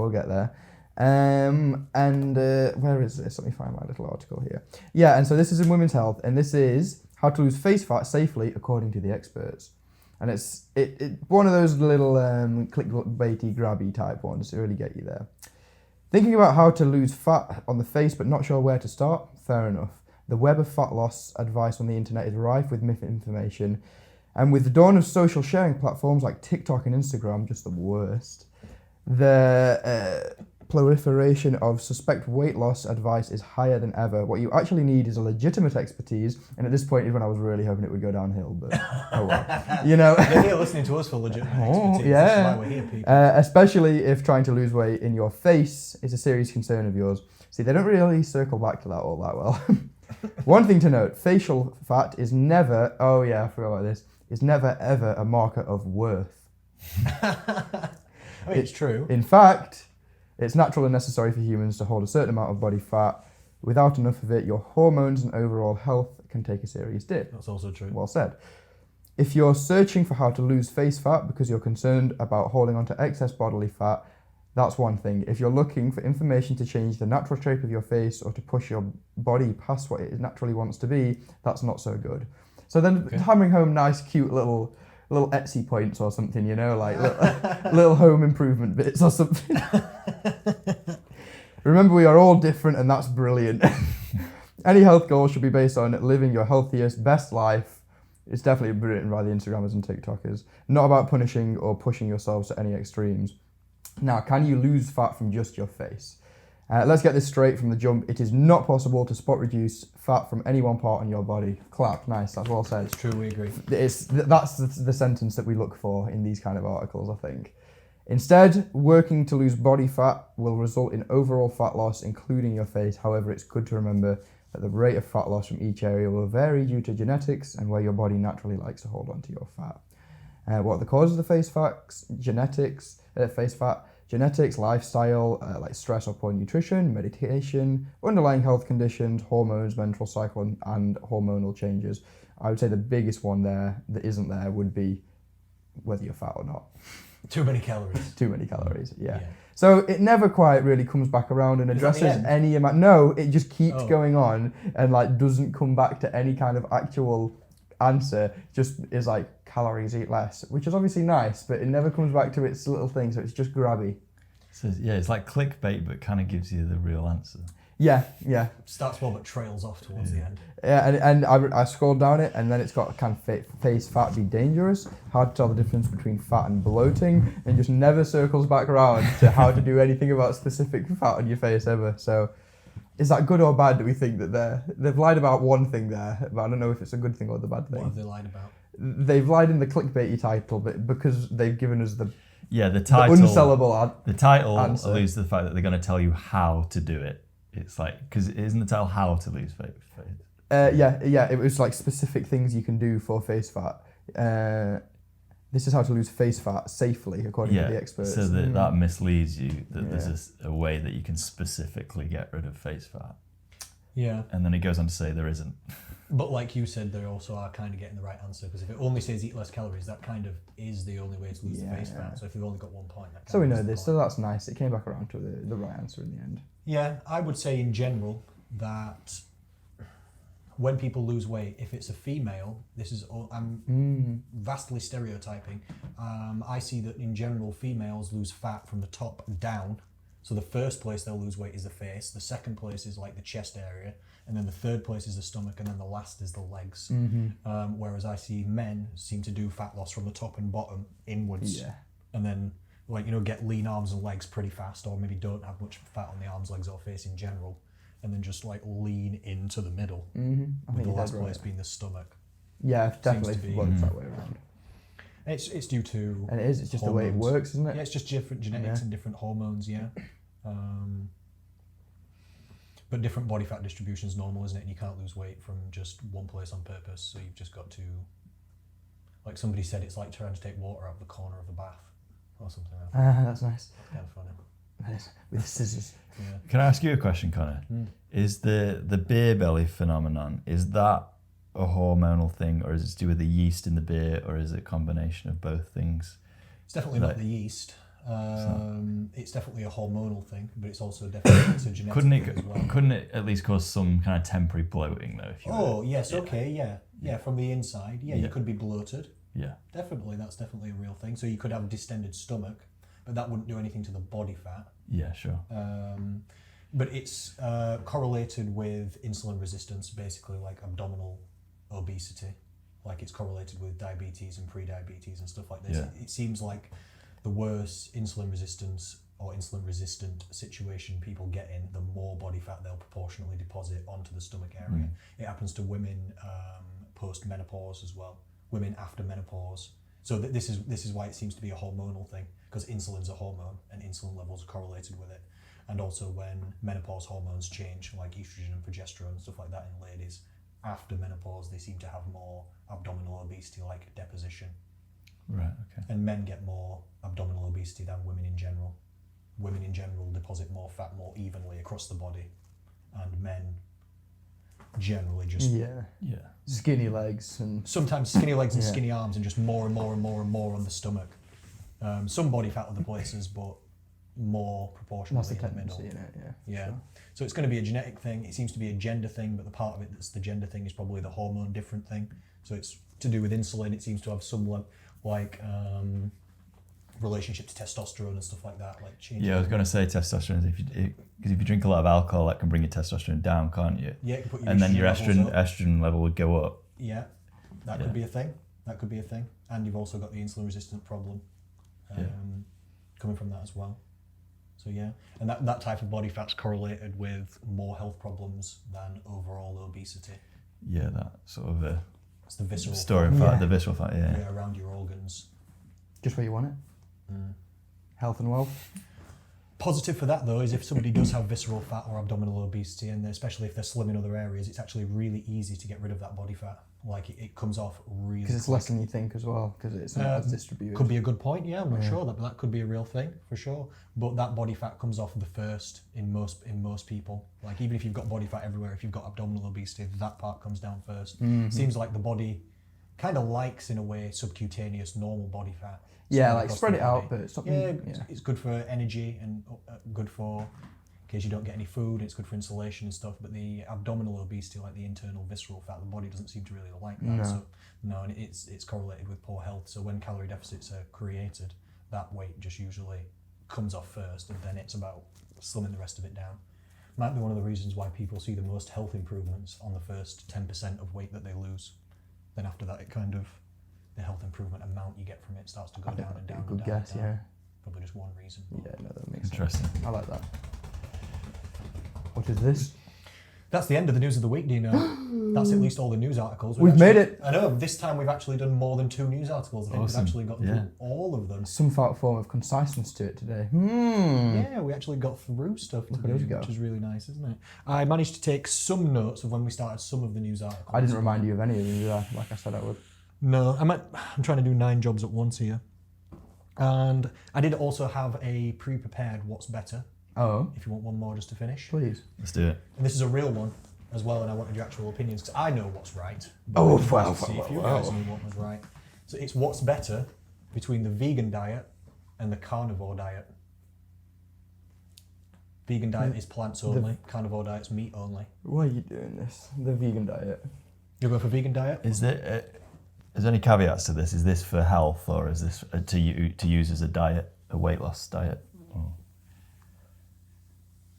Where is this? Let me find my little article here. Yeah, and so this is in Women's Health, and this is how to lose face fat safely according to the experts. And it's one of those little clickbaity, grabby type ones to really get you there. Thinking about how to lose fat on the face but not sure where to start? Fair enough. The web of fat loss advice on the internet is rife with misinformation. And with the dawn of social sharing platforms like TikTok and Instagram, just the worst, the proliferation of suspect weight loss advice is higher than ever. What you actually need is a legitimate expertise, and at this point is when I was really hoping it would go downhill, but oh well. You know, They're here listening to us for legitimate expertise. yeah. That's why we're here, people. Especially if trying to lose weight in your face is a serious concern of yours. See, they don't really circle back to that all that well. One thing to note, facial fat is never, oh yeah, I forgot about this, is never ever a marker of worth. I mean, it's true. In fact, it's natural and necessary for humans to hold a certain amount of body fat. Without enough of it, your hormones and overall health can take a serious dip. That's also true. Well said. If you're searching for how to lose face fat because you're concerned about holding on to excess bodily fat, that's one thing. If you're looking for information to change the natural shape of your face or to push your body past what it naturally wants to be, that's not so good. So then hammering home nice, cute little Etsy points or something, you know, like little home improvement bits or something. Remember, we are all different, and that's brilliant. Any health goal should be based on living your healthiest, best life. It's definitely written by the Instagrammers and TikTokers. Not about punishing or pushing yourselves to any extremes. Now, can you lose fat from just your face? Let's get this straight from the jump. It is not possible to spot reduce fat from any one part on your body. Clap, nice, that's well said. It's true, we agree. That's the sentence that we look for in these kind of articles, I think. Instead, working to lose body fat will result in overall fat loss, including your face. However, it's good to remember that the rate of fat loss from each area will vary due to genetics and where your body naturally likes to hold on to your fat. What are the causes of face fat? Genetics, lifestyle, like stress or poor nutrition, meditation, underlying health conditions, hormones, menstrual cycle, and hormonal changes. I would say the biggest one there that isn't there would be whether you're fat or not. Too many calories. Too many calories, yeah. So it never quite really comes back around and addresses any amount. No, it just keeps going on and like doesn't come back to any kind of actual answer. Just is like calories, eat less, which is obviously nice, but it never comes back to its little thing. So it's just grabby. So yeah, it's like clickbait, but kind of gives you the real answer. Yeah. Starts well, but trails off towards the end. Yeah, and I scrolled down it, and then it's got can face fat be dangerous? Hard to tell the difference between fat and bloating, and just never circles back around to how to do anything about specific fat on your face ever. So, is that good or bad? Do we think that they've lied about one thing there, but I don't know if it's a good thing or the bad thing. What have they lied about? They've lied in the clickbaity title, but because they've given us the title, unsellable the title answer. alludes to the fact that they're going to tell you how to do it. it's like, because isn't the title how to lose weight? Yeah. It was like specific things you can do for face fat. This is how to lose face fat safely, according to the experts. So that misleads you that there's a way that you can specifically get rid of face fat. Yeah. And then it goes on to say there isn't. But like you said, they also are kind of getting the right answer, because if it only says eat less calories, that kind of is the only way to lose the face fat. So if we've only got 1 point, that kind so we of know is the this, point. so that's nice. It came back around to the right answer in the end. Yeah, I would say in general that when people lose weight, if it's a female, this is I'm vastly stereotyping. I see that in general females lose fat from the top down. So the first place they'll lose weight is the face. The second place is like the chest area, and then the third place is the stomach, and then the last is the legs. Whereas I see men seem to do fat loss from the top and bottom inwards, and then get lean arms and legs pretty fast, or maybe don't have much fat on the arms, legs, or face in general, and then just like lean into the middle, with the last place being the stomach. Yeah, definitely works that way around. It's due to and it's just hormones. the way it works, isn't it? Yeah, it's just different genetics and different hormones. Yeah, but different body fat distribution is normal, isn't it? And you can't lose weight from just one place on purpose. So you've just got to, like somebody said, it's like trying to take water out of the corner of the bath or something like that. That's nice. Kind of funny. With scissors. Yeah. Can I ask you a question, Connor? Is the beer belly phenomenon, is that a hormonal thing, or is it to do with the yeast in the beer, or is it a combination of both things? It's definitely not the yeast. It's definitely a hormonal thing, but it's also definitely a genetic thing as well. Couldn't it at least cause some kind of temporary bloating though? If you yes, okay, yeah, from the inside, you could be bloated. Yeah. Definitely, that's definitely a real thing. So you could have a distended stomach, but that wouldn't do anything to the body fat. Yeah, sure. But it's correlated with insulin resistance, basically like abdominal obesity. Like it's correlated with diabetes and pre-diabetes and stuff like this. Yeah. It seems like the worse insulin resistance or insulin resistant situation people get in, the more body fat they'll proportionally deposit onto the stomach area. It happens to women post-menopause as well, women after menopause. So this is why it seems to be a hormonal thing, because insulin's a hormone and insulin levels are correlated with it. And also when menopause hormones change, like estrogen and progesterone and stuff like that in ladies, after menopause they seem to have more abdominal obesity, like deposition. Right, okay. And men get more abdominal obesity than women in general. Women in general deposit more fat more evenly across the body, and men generally just skinny legs and sometimes skinny legs and skinny arms, and just more and more and more and more on the stomach. Some body fat other places, but more proportionally in the middle. Yeah. Sure. So it's going to be a genetic thing. It seems to be a gender thing, but the part of it that's the gender thing is probably the hormone different thing. So it's to do with insulin. It seems to have some relationship to testosterone and stuff like that. Like changing. Yeah, I was going to say testosterone. Because if you drink a lot of alcohol, that can bring your testosterone down, can't you? Yeah, it can put your and then your estrogen estrogen level would go up. Yeah, that could be a thing. That could be a thing. And you've also got the insulin resistant problem coming from that as well. So yeah, and that type of body fat's correlated with more health problems than overall obesity. Yeah, that sort of it's the visceral storing fat, the visceral fat, yeah, around your organs. Just where you want it. Health and wealth. Positive for that though is if somebody does have visceral fat or abdominal obesity, and especially if they're slim in other areas, it's actually really easy to get rid of that body fat. Like it comes off really because it's less than you think as well, because it's not as distributed. Could be a good point. Yeah, I'm not sure that could be a real thing for sure. But that body fat comes off the first in most people. Like even if you've got body fat everywhere, if you've got abdominal obesity, that part comes down first. Seems like the body kind of likes in a way subcutaneous normal body fat. Yeah, like spread it out, but it's something. Yeah, it's good for energy and good for in case you don't get any food. It's good for insulation and stuff. But the abdominal obesity, like the internal visceral fat, the body doesn't seem to really like that. And it's correlated with poor health. So when calorie deficits are created, that weight just usually comes off first, and then it's about slimming the rest of it down. Might be one of the reasons why people see the most health improvements on the first 10% of weight that they lose. Then after that, it kind of the health improvement amount you get from it starts to go down and down. Good guess, yeah. Probably just one reason. Yeah, no, that makes Interesting. sense. I like that. What is this? That's the end of the news of the week, do you know? That's at least all the news articles. We've made it. I know, this time we've actually done more than 2 news articles. I think Awesome. we've actually got through all of them. Some form of conciseness to it today. Yeah, we actually got through stuff today, us go. which is really nice, isn't it? I managed to take some notes of when we started some of the news articles. I didn't remind you of any of them, did I? Like I said I would. No, I'm trying to do 9 jobs at once here. And I did also have a pre-prepared what's better, Oh, if you want one more just to finish. please. Let's do it. And this is a real one as well, and I wanted your actual opinions, because I know what's right. But Oh, I just wanted well, to see if you well. guys knew what was right. So it's what's better between the vegan diet and the carnivore diet. Vegan diet is plants only, carnivore diet's meat only. Why are you doing this? The vegan diet. You're going for vegan diet? Is there any caveats to this? Is this for health, or is this to use as a diet, a weight loss diet? Or...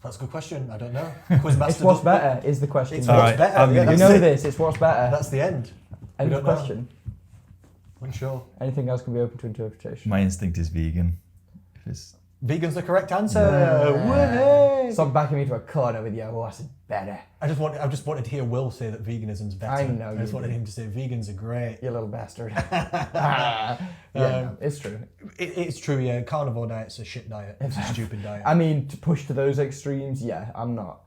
That's a good question. I don't know. Quizmaster It's what's does- better is the question. It's All what's right, better. I'm Yeah, gonna You that's know it. this, it's what's better. That's the end. End we of don't know. question. Unsure. Anything else can be open to interpretation. My instinct is vegan. If it's Vegan's the correct answer. Yeah. Way! Stop backing me to a corner with your what's better. I just wanted to hear Will say that veganism's better. I know I just you wanted do. him to say vegans are great. You little bastard. Yeah, no, it's true. It's true, yeah. Carnivore diet's a shit diet. It's a stupid diet. I mean, to push to those extremes, yeah, I'm not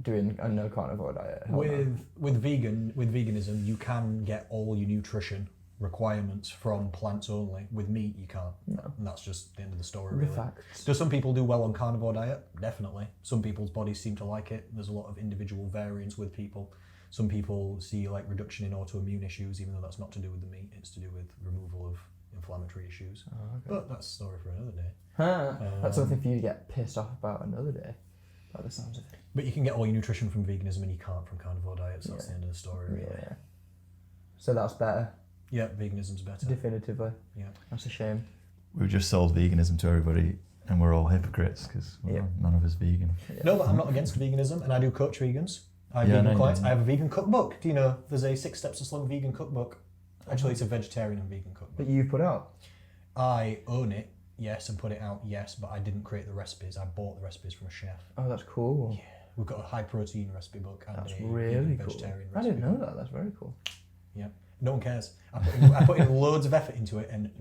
doing a no carnivore diet. Hell no. With veganism, you can get all your nutrition requirements from plants only. With meat, you can't. No. And that's just the end of the story, The really. facts. Do some people do well on carnivore diet? Definitely. Some people's bodies seem to like it. There's a lot of individual variance with people. Some people see like reduction in autoimmune issues, even though that's not to do with the meat. It's to do with removal of inflammatory issues. Oh, okay. But that's a story for another day. That's something for you to get pissed off about another day, by the sounds of it. But you can get all your nutrition from veganism and you can't from carnivore diets. That's the end of the story, really. Yeah. So that's better, Yeah, veganism's better. definitively. Yeah. That's a shame. we've just sold veganism to everybody, and we're all hypocrites because none of us vegan. Yeah. No, but I'm not against veganism, and I do coach vegans. I have Yeah, vegan no, you clients. don't. I have a vegan cookbook. Do you know there's a 6 Steps to Slung vegan cookbook? Actually, it's a vegetarian and vegan cookbook. That you've put out. I own it, yes, and put it out, yes, but I didn't create the recipes. I bought the recipes from a chef. Oh, that's cool. Yeah, we've got a high protein recipe book and That's a really vegan cool. vegetarian I recipe didn't know book. that. That's very cool. Yeah, no one cares. I put in loads of effort into it, and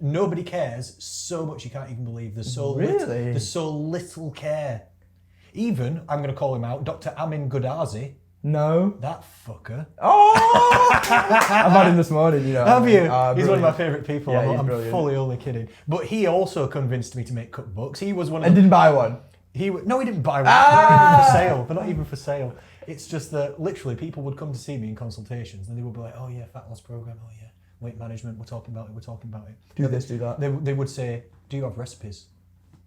nobody cares so much you can't even believe. There's so Really? there's so little care. Even I'm going to call him out, Dr. Amin Godazi, No. that fucker. Oh! I've had him this morning, you know. Have you? Ah, He's one of my brilliant. favourite people. Yeah, he's I'm brilliant. fully only kidding. But he also convinced me to make cookbooks. He was one of And the didn't buy one. No, he didn't buy one. They're not even for sale. They're not even for sale. It's just that literally people would come to see me in consultations and they would be like, oh yeah, fat loss program, oh yeah, weight management, we're talking about it. Do this, do that. They would say, do you have recipes?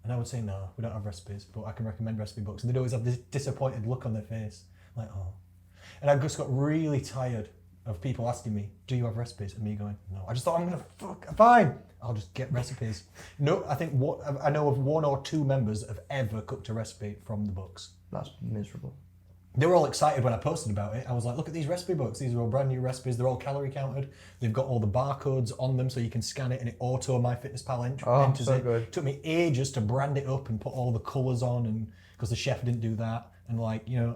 And I would say, no, we don't have recipes, but I can recommend recipe books. And they'd always have this disappointed look on their face, like, oh. And I just got really tired of people asking me, do you have recipes? And me going, no. I just thought, fine, I'll just get recipes. No, I know of 1 or 2 members that have ever cooked a recipe from the books. That's miserable. They were all excited when I posted about it. I was like, look at these recipe books. These are all brand new recipes. They're all calorie counted. They've got all the barcodes on them so you can scan it and it auto MyFitnessPal enters so it. good. It took me ages to brand it up and put all the colours on, and because the chef didn't do that, and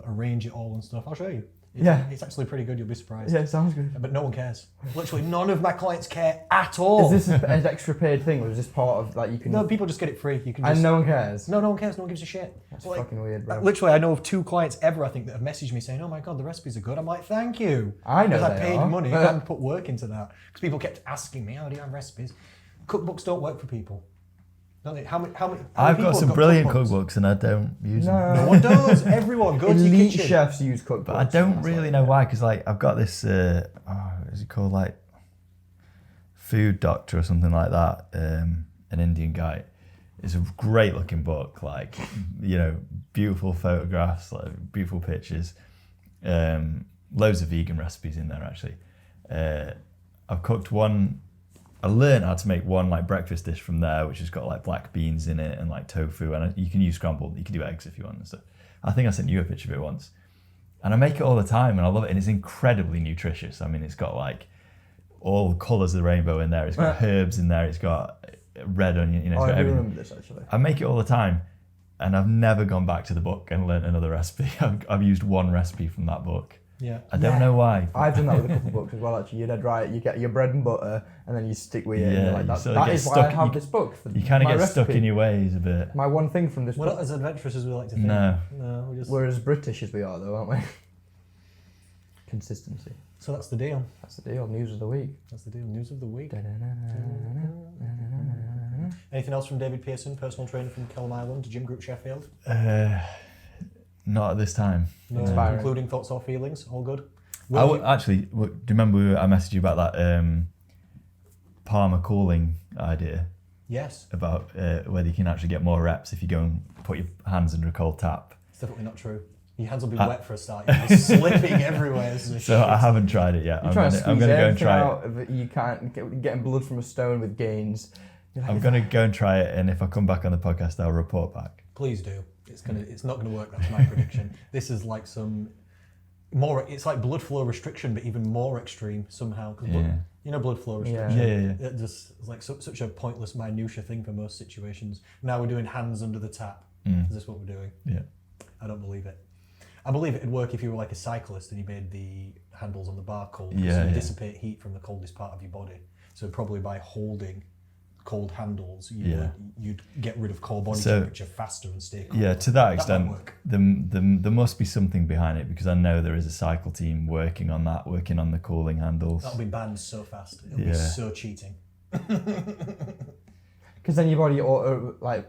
arrange it all and stuff. I'll show you. It's actually pretty good. You'll be surprised. Yeah, it sounds good. But no one cares. Literally none of my clients care at all. Is this an extra paid thing, or is this part of like you can? No, people just get it free. You can And just, no one cares. no one cares. No one gives a shit. That's Like, fucking weird, bro. literally, I know of 2 clients ever, I think, that have messaged me saying, oh my God, the recipes are good. I'm like, thank you. I know Because I they paid are. money and put work into that. Because people kept asking me, oh, do you have recipes? Cookbooks don't work for people. Don't they? How many I've people got have some brilliant cookbooks? cookbooks and I don't use them. No one does. Everyone, go to your Elite kitchen. chefs use cookbooks. But I don't really know why, because like I've got this, is it called like Food Doctor or something like that? An Indian guy. It's a great looking book, like beautiful photographs, like beautiful pictures, loads of vegan recipes in there actually. I've cooked one. I learned how to make one like breakfast dish from there, which has got like black beans in it and like tofu, and you can use scrambled. You can do eggs if you want and stuff. I think I sent you a picture of it once, and I make it all the time, and I love it, and it's incredibly nutritious. I mean, it's got like all the colours of the rainbow in there. It's got herbs in there. It's got red onion. It's got I do everything. remember this actually. I make it all the time, and I've never gone back to the book and learnt another recipe. I've used one recipe from that book. Yeah. I don't know why. I've done that with a couple of books as well, actually. You're dead right. You get your bread and butter and then you stick with it. Yeah, and you're like, you that, sort of that get is why stuck- I have you- this book. You kind of my get stuck recipe. in your ways a bit. My one thing from this We're book. not as adventurous as we like to think. No. No, we just... We're as British as we are, though, aren't we? Consistency. So that's the deal. That's the deal. News of the week. That's the deal. News of the week. Anything else from David Pearson, personal trainer from Kellam Island, Gym Group Sheffield? Not at this time. No Inspiring. concluding thoughts or feelings? All good? Actually, do you remember I messaged you about that Palmer calling idea? Yes. About whether you can actually get more reps if you go and put your hands under a cold tap. It's definitely not true. Your hands will be wet for a start. You'll be slipping everywhere. This is a So shit. I haven't tried it yet. You're trying to squeeze I'm gonna go and everything try out it. of it. You can't getting blood from a stone with gains. You're like, I'm gonna go and try it, and if I come back on the podcast, I'll report back. Please do. It's not gonna work. That's my prediction. This is like some more. It's like blood flow restriction, but even more extreme somehow. 'Cause blood flow restriction. Yeah. It just it's like such a pointless minutia thing for most situations. Now we're doing hands under the tap. Is this what we're doing? Yeah. I don't believe it. I believe it'd work if you were like a cyclist and you made the handles on the bar cold. So you dissipate heat from the coldest part of your body. So probably by holding cold handles, you'd get rid of core body temperature faster and stay cool. Yeah, to that might extent, work. there must be something behind it, because I know there is a cycle team working on the cooling handles. That'll be banned so fast. It'll be so cheating. Because then your body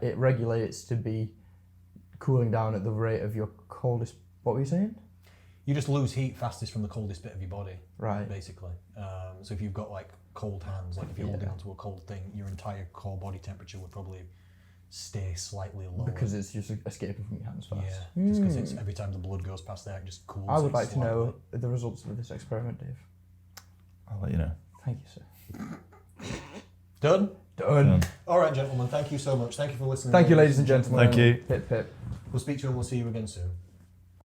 it regulates to be cooling down at the rate of your coldest. What were you saying? You just lose heat fastest from the coldest bit of your body, Right. basically. So if you've got like cold hands, like if you're holding onto a cold thing, your entire core body temperature would probably stay slightly lower. Because it's just escaping from your hands fast. Yeah, just because it's every time the blood goes past there, it just cools. I would it like to slightly. know the results of this experiment, Dave. I'll let you know. Thank you, sir. Done? Done. All right, gentlemen, thank you so much. Thank you for listening. Thank you, ladies and gentlemen. Thank you. Pip, pip. We'll speak to you and we'll see you again soon.